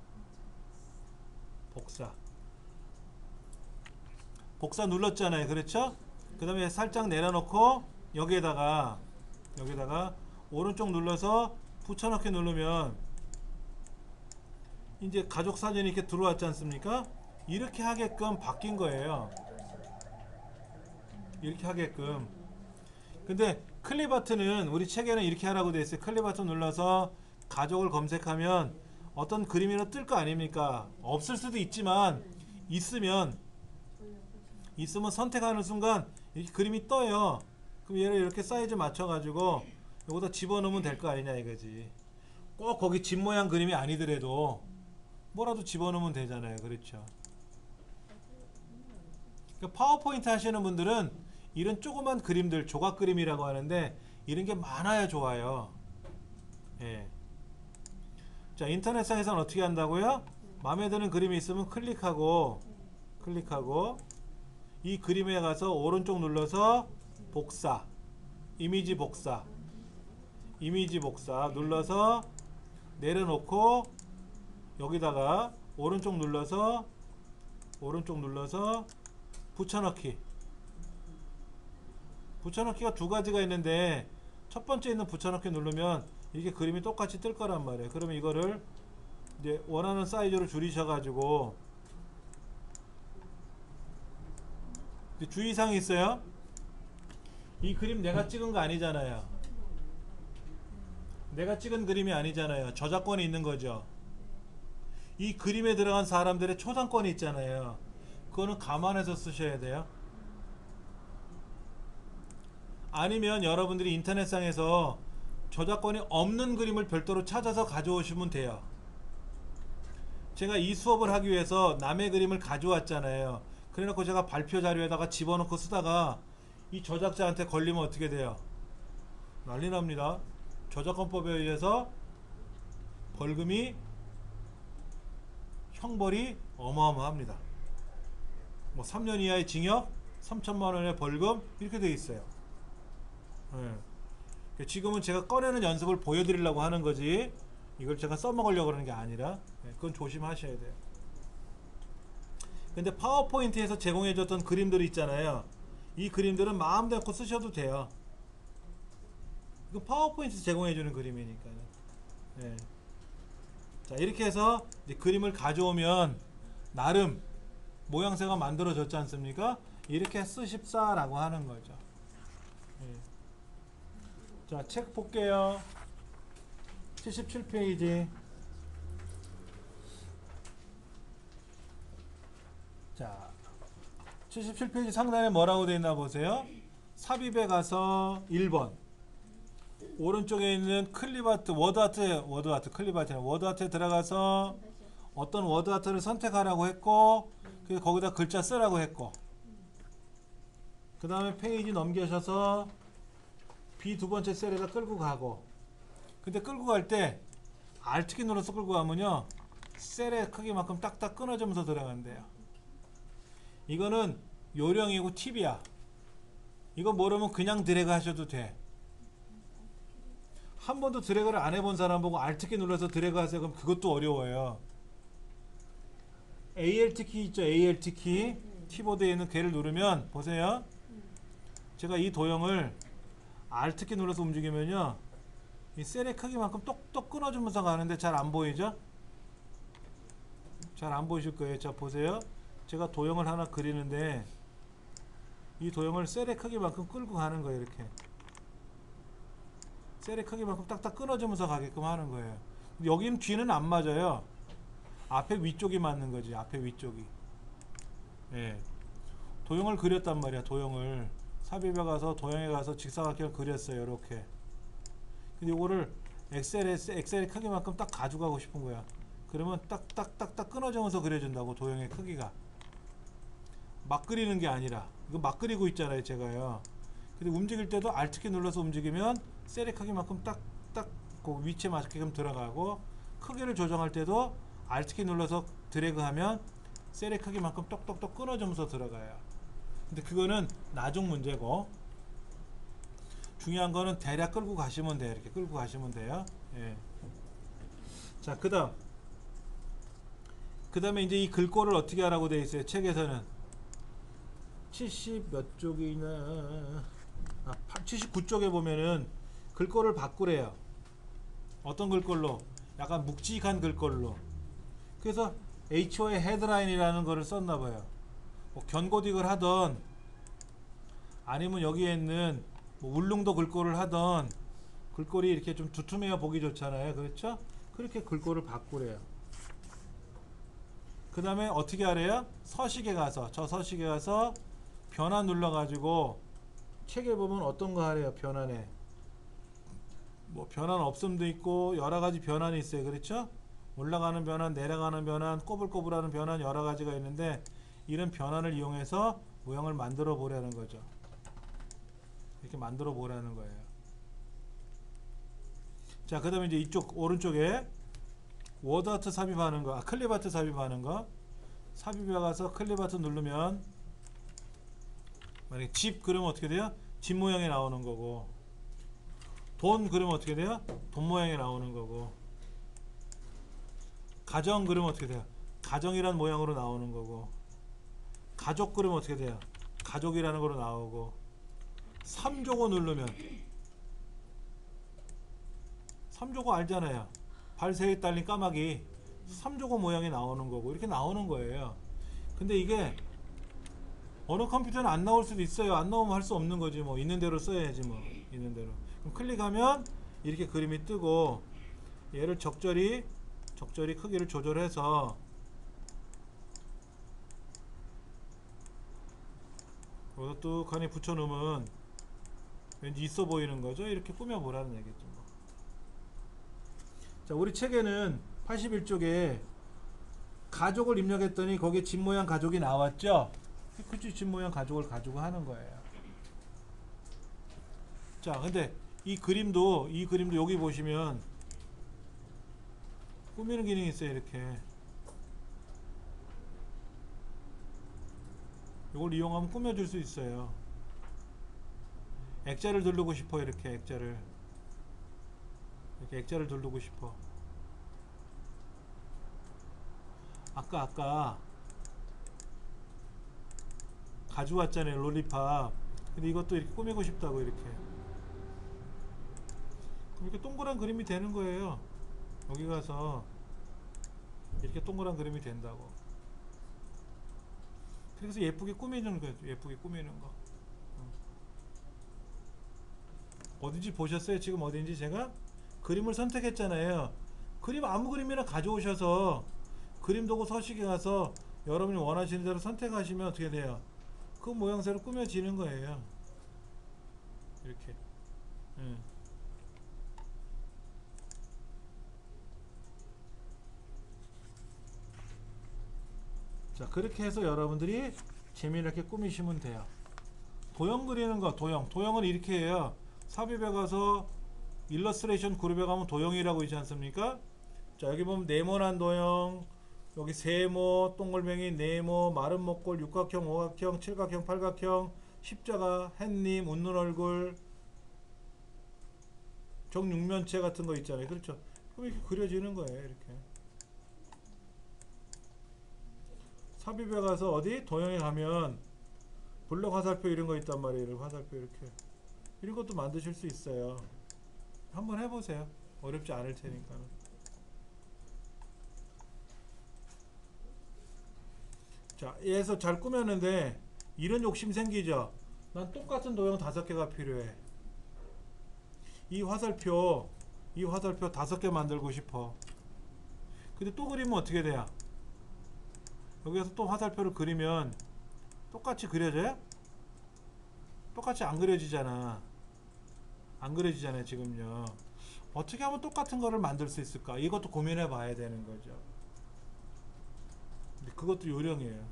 눌렀잖아요. 그렇죠? 그 다음에 살짝 내려놓고 여기에다가 여기다가 오른쪽 눌러서 붙여넣기 누르면 이제 가족 사진이 이렇게 들어왔지 않습니까? 이렇게 하게끔 바뀐 거예요. 이렇게 하게끔. 근데 클릭 버튼은 우리 책에는 이렇게 하라고 되어 있어요. 클릭 버튼 눌러서 가족을 검색하면 어떤 그림이로 뜰 거 아닙니까? 없을 수도 있지만 있으면 선택하는 순간 이렇게 그림이 떠요. 그럼 얘를 이렇게 사이즈 맞춰 가지고 여기다 집어넣으면 될 거 아니냐 이거지. 꼭 거기 집 모양 그림이 아니더라도 뭐라도 집어넣으면 되잖아요. 그렇죠. 그러니까 파워포인트 하시는 분들은 이런 조그만 그림들, 조각 그림이라고 하는데 이런 게 많아야 좋아요. 예. 자, 인터넷상에서는 어떻게 한다고요? 마음에 드는 그림이 있으면 클릭하고 이 그림에 가서 오른쪽 눌러서 복사, 이미지 복사 눌러서 내려놓고 여기다가 오른쪽 눌러서 붙여넣기가 두 가지가 있는데 첫 번째 있는 붙여넣기 누르면 이게 그림이 똑같이 뜰 거란 말이에요. 그러면 이거를 이제 원하는 사이즈로 줄이셔가지고 주의사항이 있어요. 이 그림 내가 찍은 거 아니잖아요. 내가 찍은 그림이 아니잖아요. 저작권이 있는 거죠. 이 그림에 들어간 사람들의 초상권이 있잖아요. 그거는 감안해서 쓰셔야 돼요. 아니면 여러분들이 인터넷상에서 저작권이 없는 그림을 별도로 찾아서 가져오시면 돼요. 제가 이 수업을 하기 위해서 남의 그림을 가져왔잖아요. 그래놓고 제가 발표 자료에다가 집어넣고 쓰다가 이 저작자한테 걸리면 어떻게 돼요? 난리 납니다. 저작권법에 의해서 벌금이 형벌이 어마어마합니다. 뭐 3년 이하의 징역, 3천만 원의 벌금 이렇게 돼 있어요. 네. 지금은 제가 꺼내는 연습을 보여드리려고 하는 거지 이걸 제가 써먹으려고 그러는 게 아니라 그건 조심하셔야 돼요. 근데 파워포인트에서 제공해줬던 그림들이 있잖아요. 이 그림들은 마음대로 쓰셔도 돼요. 이거 파워포인트에서 제공해주는 그림이니까요. 네. 자, 이렇게 해서 이제 그림을 가져오면 나름 모양새가 만들어졌지 않습니까? 이렇게 쓰십사라고 하는 거죠. 네. 자, 책 볼게요. 77페이지. 자, 77페이지 상단에 뭐라고 되어 있나 보세요. 삽입에 가서 1번 오른쪽에 있는 클립아트, 워드아트 클립아트는 워드아트에 들어가서 어떤 워드아트를 선택하라고 했고 그래서 거기다 글자 쓰라고 했고 그 다음에 페이지 넘겨셔서 B 두 번째 셀에다 끌고 가고 근데 끌고 갈 때 Alt키 눌러서 끌고 가면요 셀의 크기만큼 딱딱 끊어지면서 들어간대요. 이거는 요령이고 팁이야. 이거 모르면 그냥 드래그 하셔도 돼. 한 번도 드래그를 안 해본 사람 보고 Alt키 눌러서 드래그 하세요. 그럼 그것도 어려워요. ALT키 있죠. ALT키 키보드에 있는 걔를 누르면 보세요. 제가 이 도형을 Alt키 눌러서 움직이면요 이 셀의 크기만큼 똑똑 끊어주면서 가는데 잘 안 보이죠? 잘 안 보이실 거예요. 자 보세요. 제가 도형을 하나 그리는데 이 도형을 셀의 크기만큼 끌고 가는 거예요. 이렇게 셀의 크기만큼 딱딱 끊어주면서 가게끔 하는 거예요. 여기는 뒤는 안 맞아요. 앞에 위쪽이 맞는 거지. 앞에 위쪽이. 예. 도형을 그렸단 말이야. 도형을 삽입에 가서 도형에 가서 직사각형을 그렸어요. 이렇게. 근데 이거를 엑셀의 크기만큼 딱 가져가고 싶은 거야. 그러면 딱딱딱딱 끊어지면서 그려준다고. 도형의 크기가 막 그리는 게 아니라 이거 막 그리고 있잖아요. 제가요. 근데 움직일 때도 Alt키 눌러서 움직이면 셀의 크기만큼 딱딱 그 위치에 맞게끔 들어가고 크기를 조정할 때도 Alt키 눌러서 드래그하면 셀의 크기만큼 똑똑똑 끊어지면서 들어가요. 근데 그거는 나중 문제고 중요한 거는 대략 끌고 가시면 돼요. 이렇게 끌고 가시면 돼요. 예. 자, 그 다음에 이제 이 글꼴을 어떻게 하라고 되어 있어요. 책에서는 70 몇 쪽이나 79쪽에 보면은 글꼴을 바꾸래요. 어떤 글꼴로? 약간 묵직한 글꼴로. 그래서 HO의 헤드라인이라는 거를 썼나봐요. 뭐 견고딕을 하던 아니면 여기에 있는 뭐 울릉도 글꼴을 하던 글꼴이 이렇게 좀 두툼해야 보기 좋잖아요. 그렇죠? 그렇게 글꼴을 바꾸래요. 그 다음에 어떻게 하래요? 서식에 가서, 저 서식에 가서 변환 눌러가지고 책에 보면 어떤 거 하래요? 변환에 뭐 변환 없음도 있고 여러 가지 변환이 있어요. 그렇죠? 올라가는 변환, 내려가는 변환, 꼬불꼬불하는 변환 여러 가지가 있는데 이런 변환을 이용해서 모양을 만들어 보라는 거죠. 이렇게 만들어 보라는 거예요. 자, 그 다음에 이제 이쪽 오른쪽에 워드아트 삽입하는 거, 클립아트 삽입하는 거. 삽입에 가서 클립아트 누르면 만약에 집 그러면 어떻게 돼요? 집 모양이 나오는 거고, 돈 그러면 어떻게 돼요? 돈 모양이 나오는 거고, 가정 그러면 어떻게 돼요? 가정이란 모양으로 나오는 거고, 가족 그러면 어떻게 돼요? 가족이라는 거로 나오고, 3조고 누르면 3조고 알잖아요. 발새에 딸린 까마귀 3조고 모양이 나오는 거고 이렇게 나오는 거예요. 근데 이게 어느 컴퓨터는 안 나올 수도 있어요. 안 나오면 할 수 없는 거지. 뭐 있는 대로 써야지. 뭐 있는 대로. 그럼 클릭하면 이렇게 그림이 뜨고, 얘를 적절히 크기를 조절해서 여기다 뚝하니 붙여놓으면 왠지 있어 보이는 거죠. 이렇게 꾸며보라는 얘기죠. 뭐. 자, 우리 책에는 81쪽에 가족을 입력했더니 거기에 집 모양 가족이 나왔죠. 그치, 집 모양 가족을 가지고 하는 거예요. 자, 근데 이 그림도 여기 보시면 꾸미는 기능이 있어요. 이렇게 이걸 이용하면 꾸며줄 수 있어요. 액자를 두르고 싶어. 이렇게 액자를 두르고 싶어. 아까 가져왔잖아요. 롤리팝. 근데 이것도 이렇게 꾸미고 싶다고. 이렇게 동그란 그림이 되는 거예요. 여기 가서 이렇게 동그란 그림이 된다고. 그래서 예쁘게 꾸미는 거예요. 예쁘게 꾸미는 거. 어딘지 보셨어요? 지금 어딘지 제가 그림을 선택했잖아요. 그림 아무 그림이나 가져오셔서 그림 도구 서식에 가서 여러분이 원하시는 대로 선택하시면 어떻게 돼요? 그 모양새로 꾸며지는 거예요. 이렇게. 자, 그렇게 해서 여러분들이 재미있게 꾸미시면 돼요. 도형 그리는 거, 도형은 이렇게 해요. 삽입에 가서 일러스트레이션 그룹에 가면 도형이라고 있지 않습니까? 자, 여기 보면 네모난 도형, 여기 세모, 동글뱅이, 네모, 마른 목골, 육각형, 오각형, 칠각형, 팔각형, 십자가, 햇님, 웃는 얼굴, 정육면체 같은 거 있잖아요. 그렇죠? 그럼 이렇게 그려지는 거예요. 이렇게. 삽입에 가서 어디? 도형에 가면 블록 화살표 이런 거 있단 말이에요. 화살표 이렇게. 이런 것도 만드실 수 있어요. 한번 해보세요. 어렵지 않을 테니까. 자, 얘에서 잘 꾸몄는데 이런 욕심 생기죠. 난 똑같은 도형 5개가 필요해. 이 화살표 5개 만들고 싶어. 근데 또 그리면 어떻게 돼요? 여기서 또 화살표를 그리면 똑같이 그려져요? 똑같이 안 그려지잖아. 안 그려지잖아요. 지금요. 어떻게 하면 똑같은 거를 만들 수 있을까? 이것도 고민해 봐야 되는 거죠. 근데 그것도 요령이에요.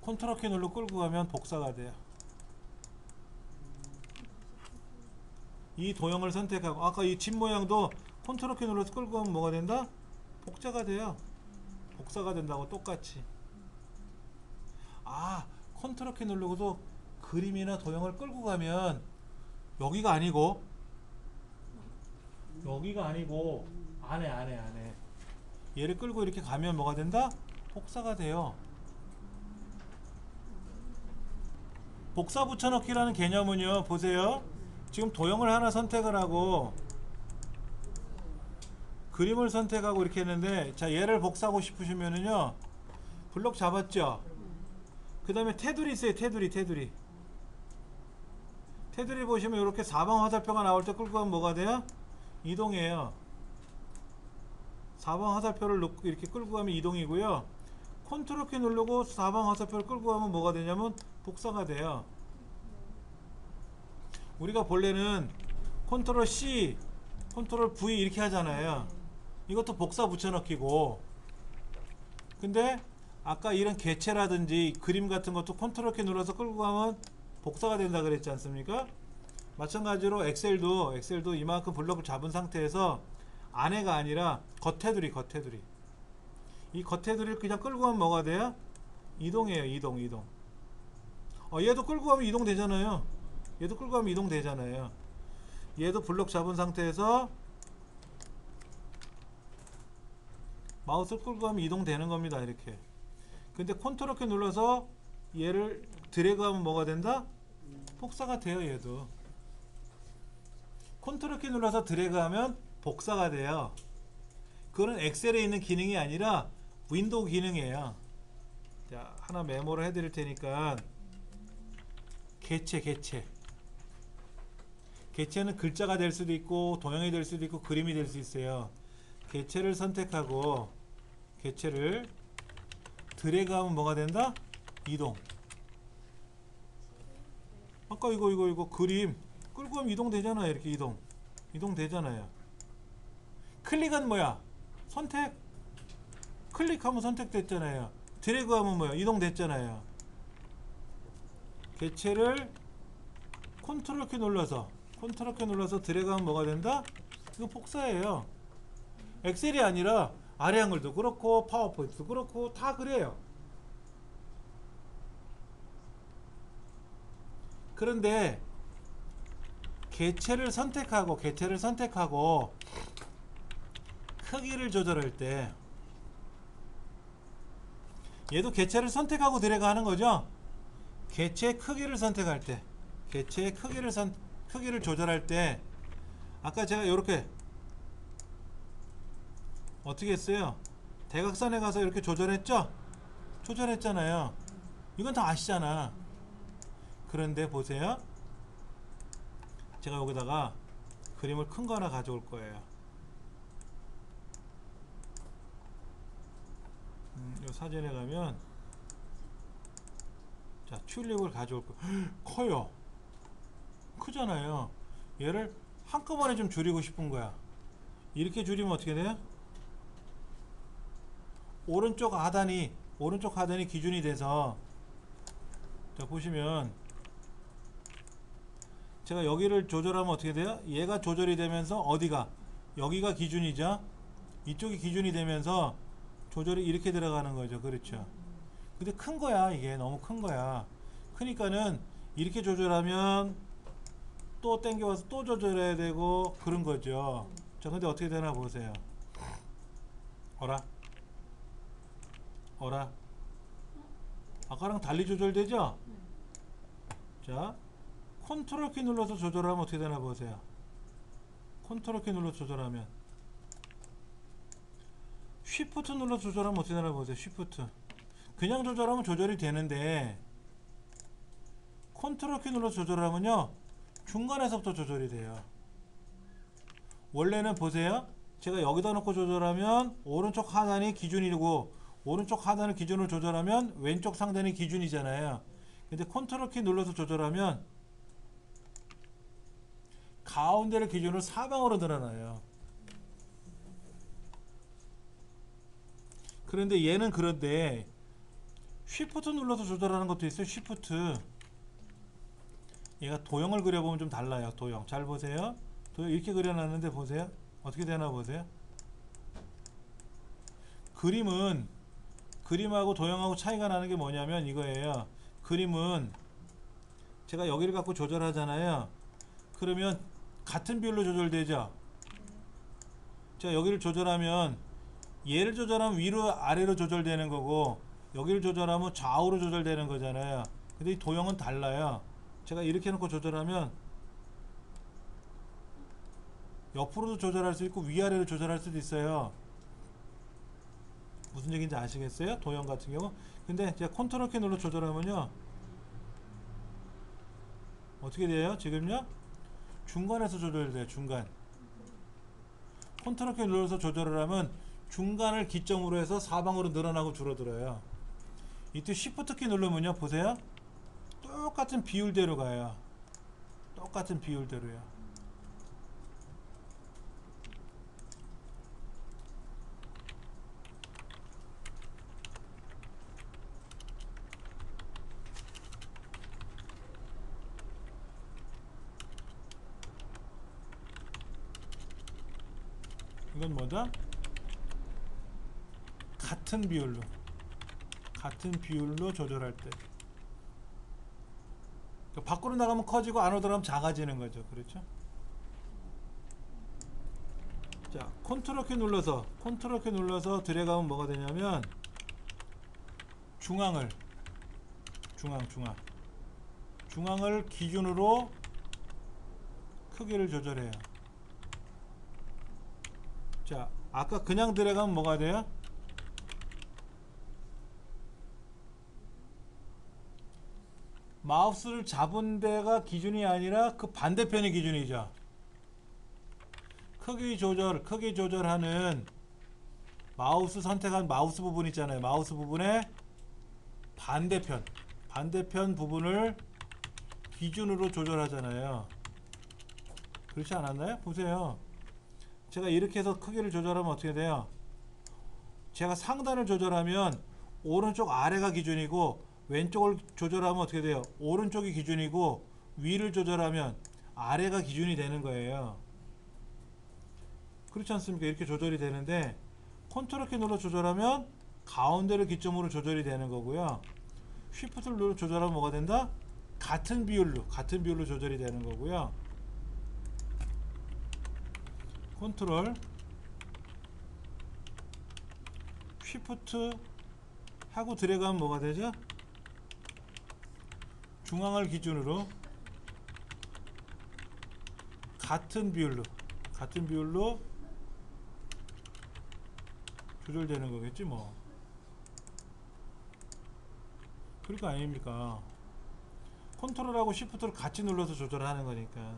컨트롤 키 눌러 끌고 가면 복사가 돼요. 이 도형을 선택하고, 아까 이 집 모양도 컨트롤 키 눌러서 끌고 가면 뭐가 된다? 복사가 돼요. 복사가 된다고 똑같이. 아, 컨트롤 키 누르고도 그림이나 도형을 끌고 가면 여기가 아니고 안에 얘를 끌고 이렇게 가면 뭐가 된다? 복사가 돼요. 복사 붙여넣기라는 개념은요, 보세요. 지금 도형을 하나 선택을 하고 그림을 선택하고 이렇게 했는데, 자 얘를 복사하고 싶으시면은요 블록 잡았죠. 그 다음에 테두리 있어요. 테두리 보시면 이렇게 사방 화살표가 나올 때 끌고 가면 뭐가 돼요? 이동해요. 사방 화살표를 놓고 이렇게 끌고 가면 이동이고요. 컨트롤 키 누르고 사방 화살표를 끌고 가면 뭐가 되냐면 복사가 돼요. 우리가 본래는 컨트롤 C, 컨트롤 V 이렇게 하잖아요. 이것도 복사 붙여넣기고. 근데 아까 이런 개체라든지 그림 같은 것도 컨트롤 키 눌러서 끌고 가면 복사가 된다 그랬지 않습니까? 마찬가지로 엑셀도 이만큼 블록을 잡은 상태에서 안에가 아니라 겉테두리 이 겉테두리를 그냥 끌고 가면 뭐가 돼요? 이동해요. 이동. 얘도 끌고 가면 이동되잖아요. 얘도 블록 잡은 상태에서 마우스를 끌고 가면 이동되는 겁니다. 이렇게. 근데 컨트롤 키 눌러서 얘를 드래그하면 뭐가 된다? 복사가 돼요. 얘도 컨트롤 키 눌러서 드래그하면 복사가 돼요. 그거는 엑셀에 있는 기능이 아니라 윈도우 기능이에요. 자, 하나 메모를 해드릴 테니까 개체는 글자가 될 수도 있고 도형이 될 수도 있고 그림이 될 수 있어요. 개체를 선택하고 개체를 드래그하면 뭐가 된다? 이동. 아까 이거 그림 끌고 가면 이동되잖아요. 이렇게 이동되잖아요. 클릭은 뭐야? 선택. 클릭하면 선택됐잖아요. 드래그하면 뭐야? 이동됐잖아요. 개체를 컨트롤 키 눌러서 드래그하면 뭐가 된다? 이거 복사예요. 엑셀이 아니라 아래 한글도 그렇고 파워포인트도 그렇고 다 그래요. 그런데 개체를 선택하고 크기를 조절할 때 얘도 개체를 선택하고 드래그 하는 거죠. 개체 크기를 선택할 때 개체의 크기를 조절할 때 아까 제가 이렇게 어떻게 했어요? 대각선에 가서 이렇게 조절했잖아요. 이건 다 아시잖아. 그런데 보세요. 제가 여기다가 그림을 큰 거 하나 가져올 거예요. 이 사진에 가면 자 튤립을 가져올 거예요. 커요. 크잖아요. 얘를 한꺼번에 좀 줄이고 싶은 거야. 이렇게 줄이면 어떻게 돼요? 오른쪽 하단이 기준이 돼서 자 보시면 제가 여기를 조절하면 어떻게 돼요? 얘가 조절이 되면서 어디가? 여기가 기준이죠. 이쪽이 기준이 되면서 조절이 이렇게 들어가는 거죠. 그렇죠. 근데 큰 거야. 이게 너무 큰 거야. 크니까는 이렇게 조절하면 또 땡겨와서 또 조절해야 되고 그런 거죠. 자 근데 어떻게 되나 보세요. 어라 아까랑 달리 조절되죠? 자 컨트롤 키 눌러서 조절하면 어떻게 되나 보세요. 컨트롤 키 눌러서 조절하면 쉬프트 눌러서 조절하면 어떻게 되나 보세요. 쉬프트 그냥 조절하면 조절이 되는데 컨트롤 키 눌러서 조절하면요 중간에서부터 조절이 돼요. 원래는 보세요. 제가 여기다 놓고 조절하면 오른쪽 하단이 기준이고 오른쪽 하단을 기준으로 조절하면 왼쪽 상단이 기준이잖아요. 근데 컨트롤 키 눌러서 조절하면 가운데를 기준으로 사방으로 늘어나요. 그런데 얘는 그런데 쉬프트 눌러서 조절하는 것도 있어요. 쉬프트 얘가 도형을 그려보면 좀 달라요. 도형 잘 보세요. 도형 이렇게 그려놨는데 보세요. 어떻게 되나 보세요. 그림하고 도형하고 차이가 나는 게 뭐냐면 이거예요. 그림은 제가 여기를 갖고 조절하잖아요. 그러면 같은 비율로 조절되죠. 제가 여기를 조절하면 얘를 조절하면 위로 아래로 조절되는 거고 여기를 조절하면 좌우로 조절되는 거잖아요. 근데 이 도형은 달라요. 제가 이렇게 해놓고 조절하면 옆으로도 조절할 수 있고 위아래로 조절할 수도 있어요. 무슨 얘기인지 아시겠어요? 도형 같은 경우. 근데 제가 컨트롤 키 눌러 조절하면요 어떻게 돼요? 지금요 중간에서 조절돼요. 중간. 컨트롤 키 눌러서 조절을 하면 중간을 기점으로 해서 사방으로 늘어나고 줄어들어요. 이때 쉬프트 키 누르면요 보세요 똑같은 비율대로 가요. 똑같은 비율대로요. 이건 뭐다? 같은 비율로 조절할 때 그러니까 밖으로 나가면 커지고 안으로 들어가면 작아지는 거죠. 그렇죠? 자, 컨트롤 키 눌러서 드래그하면 뭐가 되냐면 중앙을 기준으로 크기를 조절해요. 자, 아까 그냥 드래그하면 뭐가 돼요? 마우스를 잡은 데가 기준이 아니라 그 반대편이 기준이죠. 크기 조절하는 마우스 선택한 마우스 부분 있잖아요. 마우스 부분의 반대편 부분을 기준으로 조절하잖아요. 그렇지 않았나요? 보세요. 제가 이렇게 해서 크기를 조절하면 어떻게 돼요? 제가 상단을 조절하면 오른쪽 아래가 기준이고 왼쪽을 조절하면 어떻게 돼요? 오른쪽이 기준이고 위를 조절하면 아래가 기준이 되는 거예요. 그렇지 않습니까? 이렇게 조절이 되는데 컨트롤 키 눌러 조절하면 가운데를 기점으로 조절이 되는 거고요. 쉬프트를 눌러 조절하면 뭐가 된다? 같은 비율로 조절이 되는 거고요. 컨트롤 쉬프트 하고 드래그하면 뭐가 되죠? 중앙을 기준으로 같은 비율로 조절되는 거겠지 뭐. 그럴 거 아닙니까? 컨트롤하고 쉬프트를 같이 눌러서 조절하는 거니까.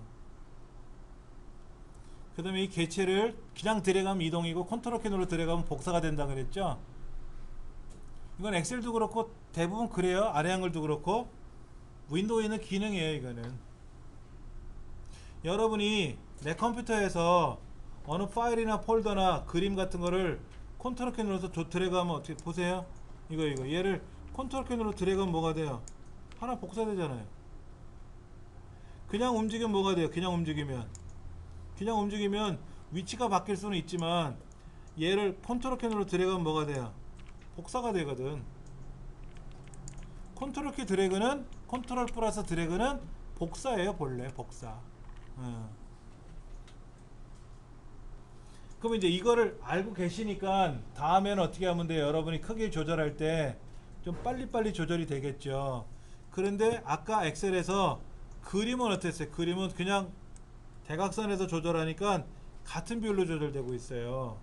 그 다음에 이 개체를 그냥 드래그하면 이동이고 컨트롤 키 눌러 드래그하면 복사가 된다 그랬죠? 이건 엑셀도 그렇고 대부분 그래요. 아래 한글도 그렇고 윈도우에 있는 기능이에요. 이거는 여러분이 내 컴퓨터에서 어느 파일이나 폴더나 그림 같은 거를 컨트롤 키 눌러서 드래그하면 어떻게 보세요? 이거 얘를 컨트롤 키 눌러 드래그하면 뭐가 돼요? 하나 복사되잖아요. 그냥 움직이면 뭐가 돼요? 그냥 움직이면 위치가 바뀔 수는 있지만 얘를 컨트롤 키 눌러 드래그하면 뭐가 돼요? 복사가 되거든. 컨트롤 키 드래그는 컨트롤 플러스 드래그는 복사예요. 본래 복사. 그럼 이제 이거를 알고 계시니까 다음에는 어떻게 하면 돼요? 여러분이 크기 조절할 때 좀 빨리빨리 조절이 되겠죠. 그런데 아까 엑셀에서 그림은 어땠어요? 그림은 그냥 대각선에서 조절하니까 같은 비율로 조절되고 있어요.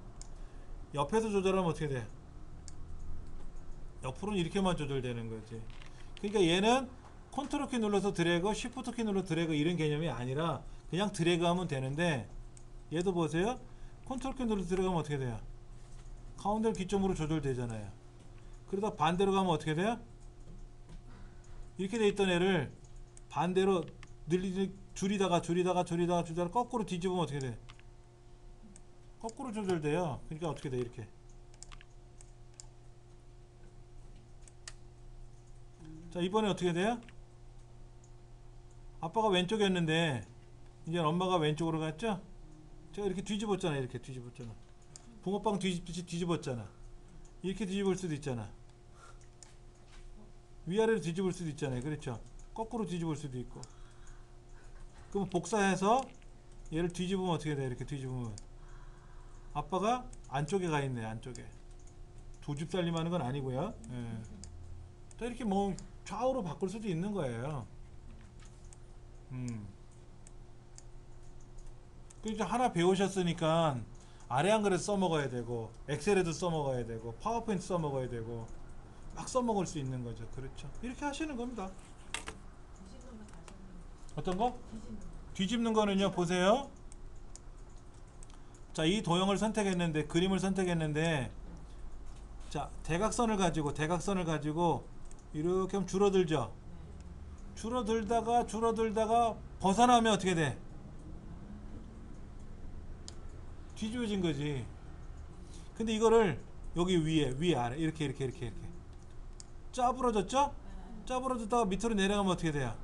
옆에서 조절하면 어떻게 돼? 옆으로는 이렇게만 조절되는 거지. 그러니까 얘는 컨트롤 키 눌러서 드래그, 쉬프트 키 눌러 드래그 이런 개념이 아니라 그냥 드래그 하면 되는데 얘도 보세요. 컨트롤 키 눌러 드래그 하면 어떻게 돼요? 가운데를 기점으로 조절되잖아요. 그러다 반대로 가면 어떻게 돼요? 이렇게 돼 있던 애를 반대로 줄이다가 거꾸로 뒤집으면 어떻게 돼? 거꾸로 조절돼요. 그러니까 어떻게 돼? 이렇게. 자, 이번에 어떻게 돼요? 아빠가 왼쪽이었는데 이제 엄마가 왼쪽으로 갔죠? 제가 이렇게 뒤집었잖아. 붕어빵 뒤집듯이 뒤집었잖아. 이렇게 뒤집을 수도 있잖아. 위아래로 뒤집을 수도 있잖아요. 그렇죠? 거꾸로 뒤집을 수도 있고. 그럼 복사해서 얘를 뒤집으면 어떻게 돼? 이렇게 뒤집으면 아빠가 안쪽에 가 있네. 안쪽에. 두 집 살림하는 건 아니고요. 예. 또 이렇게 뭐 좌우로 바꿀 수도 있는 거예요. 이제 하나 배우셨으니까 아래 한글에 써먹어야 되고 엑셀에도 써먹어야 되고 파워포인트 써먹어야 되고 막 써먹을 수 있는 거죠. 그렇죠. 이렇게 하시는 겁니다. 뒤집는 거 다시 하는 어떤 거? 거. 뒤집는 거. 뒤집는 거는요. 보세요. 자, 이 도형을 선택했는데 그림을 선택했는데 자, 대각선을 가지고 이렇게 하면 줄어들죠. 줄어들다가 벗어나면 어떻게 돼? 뒤집어진 거지. 근데 이거를 여기 위에 아래 이렇게 짜부러졌죠? 짜부러졌다가 밑으로 내려가면 어떻게 돼요?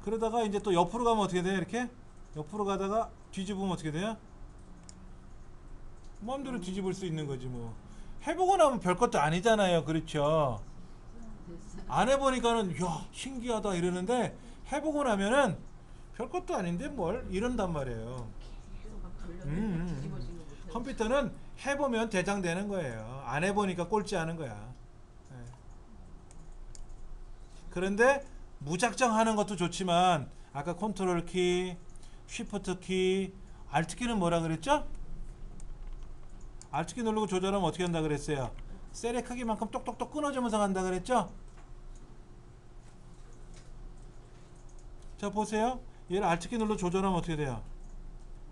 그러다가 이제 또 옆으로 가면 어떻게 돼요? 이렇게 옆으로 가다가 뒤집으면 어떻게 돼요? 마음대로 뒤집을 수 있는 거지 뭐. 해보고 나면 별것도 아니잖아요. 그렇죠? 안 해보니까는 야 신기하다 이러는데 해보고 나면은 별것도 아닌데 뭘 이런단 말이에요. 계속 막 돌려서 뒤집어지는 거 못해요. 컴퓨터는 해보면 대장되는 거예요. 안 해보니까 꼴찌 하는 거야. 예. 그런데 무작정 하는 것도 좋지만 아까 컨트롤 키, 쉬프트 키, 알트 키는 뭐라 그랬죠? 알트 키 누르고 조절하면 어떻게 한다 그랬어요? 셀의 크기만큼 똑똑똑 끊어주면서 간다 그랬죠? 자 보세요. 얘를 알트 키 눌러 조절하면 어떻게 돼요?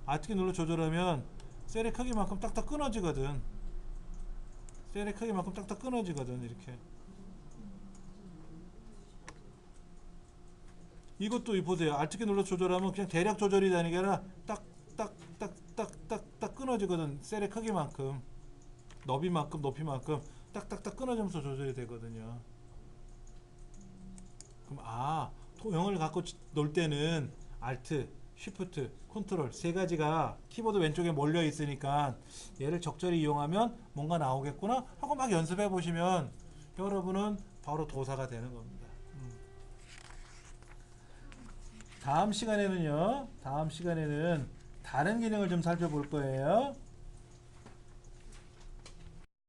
알트 키 눌러 조절하면 셀의 크기만큼 딱딱 끊어지거든. 셀의 크기만큼 딱딱 끊어지거든. 이렇게. 이것도 보세요. 알트 키 눌러 조절하면 그냥 대략 조절이 되는 게 아니라 딱딱딱딱딱딱 끊어지거든. 셀의 크기만큼, 너비만큼, 높이만큼 딱딱딱 끊어지면서 조절이 되거든요. 그럼 도형을 갖고 놀 때는 알트, 쉬프트, 컨트롤 세 가지가 키보드 왼쪽에 몰려 있으니까 얘를 적절히 이용하면 뭔가 나오겠구나 하고 막 연습해 보시면 여러분은 바로 도사가 되는 겁니다. 다음 시간에는 다른 기능을 좀 살펴볼 거예요.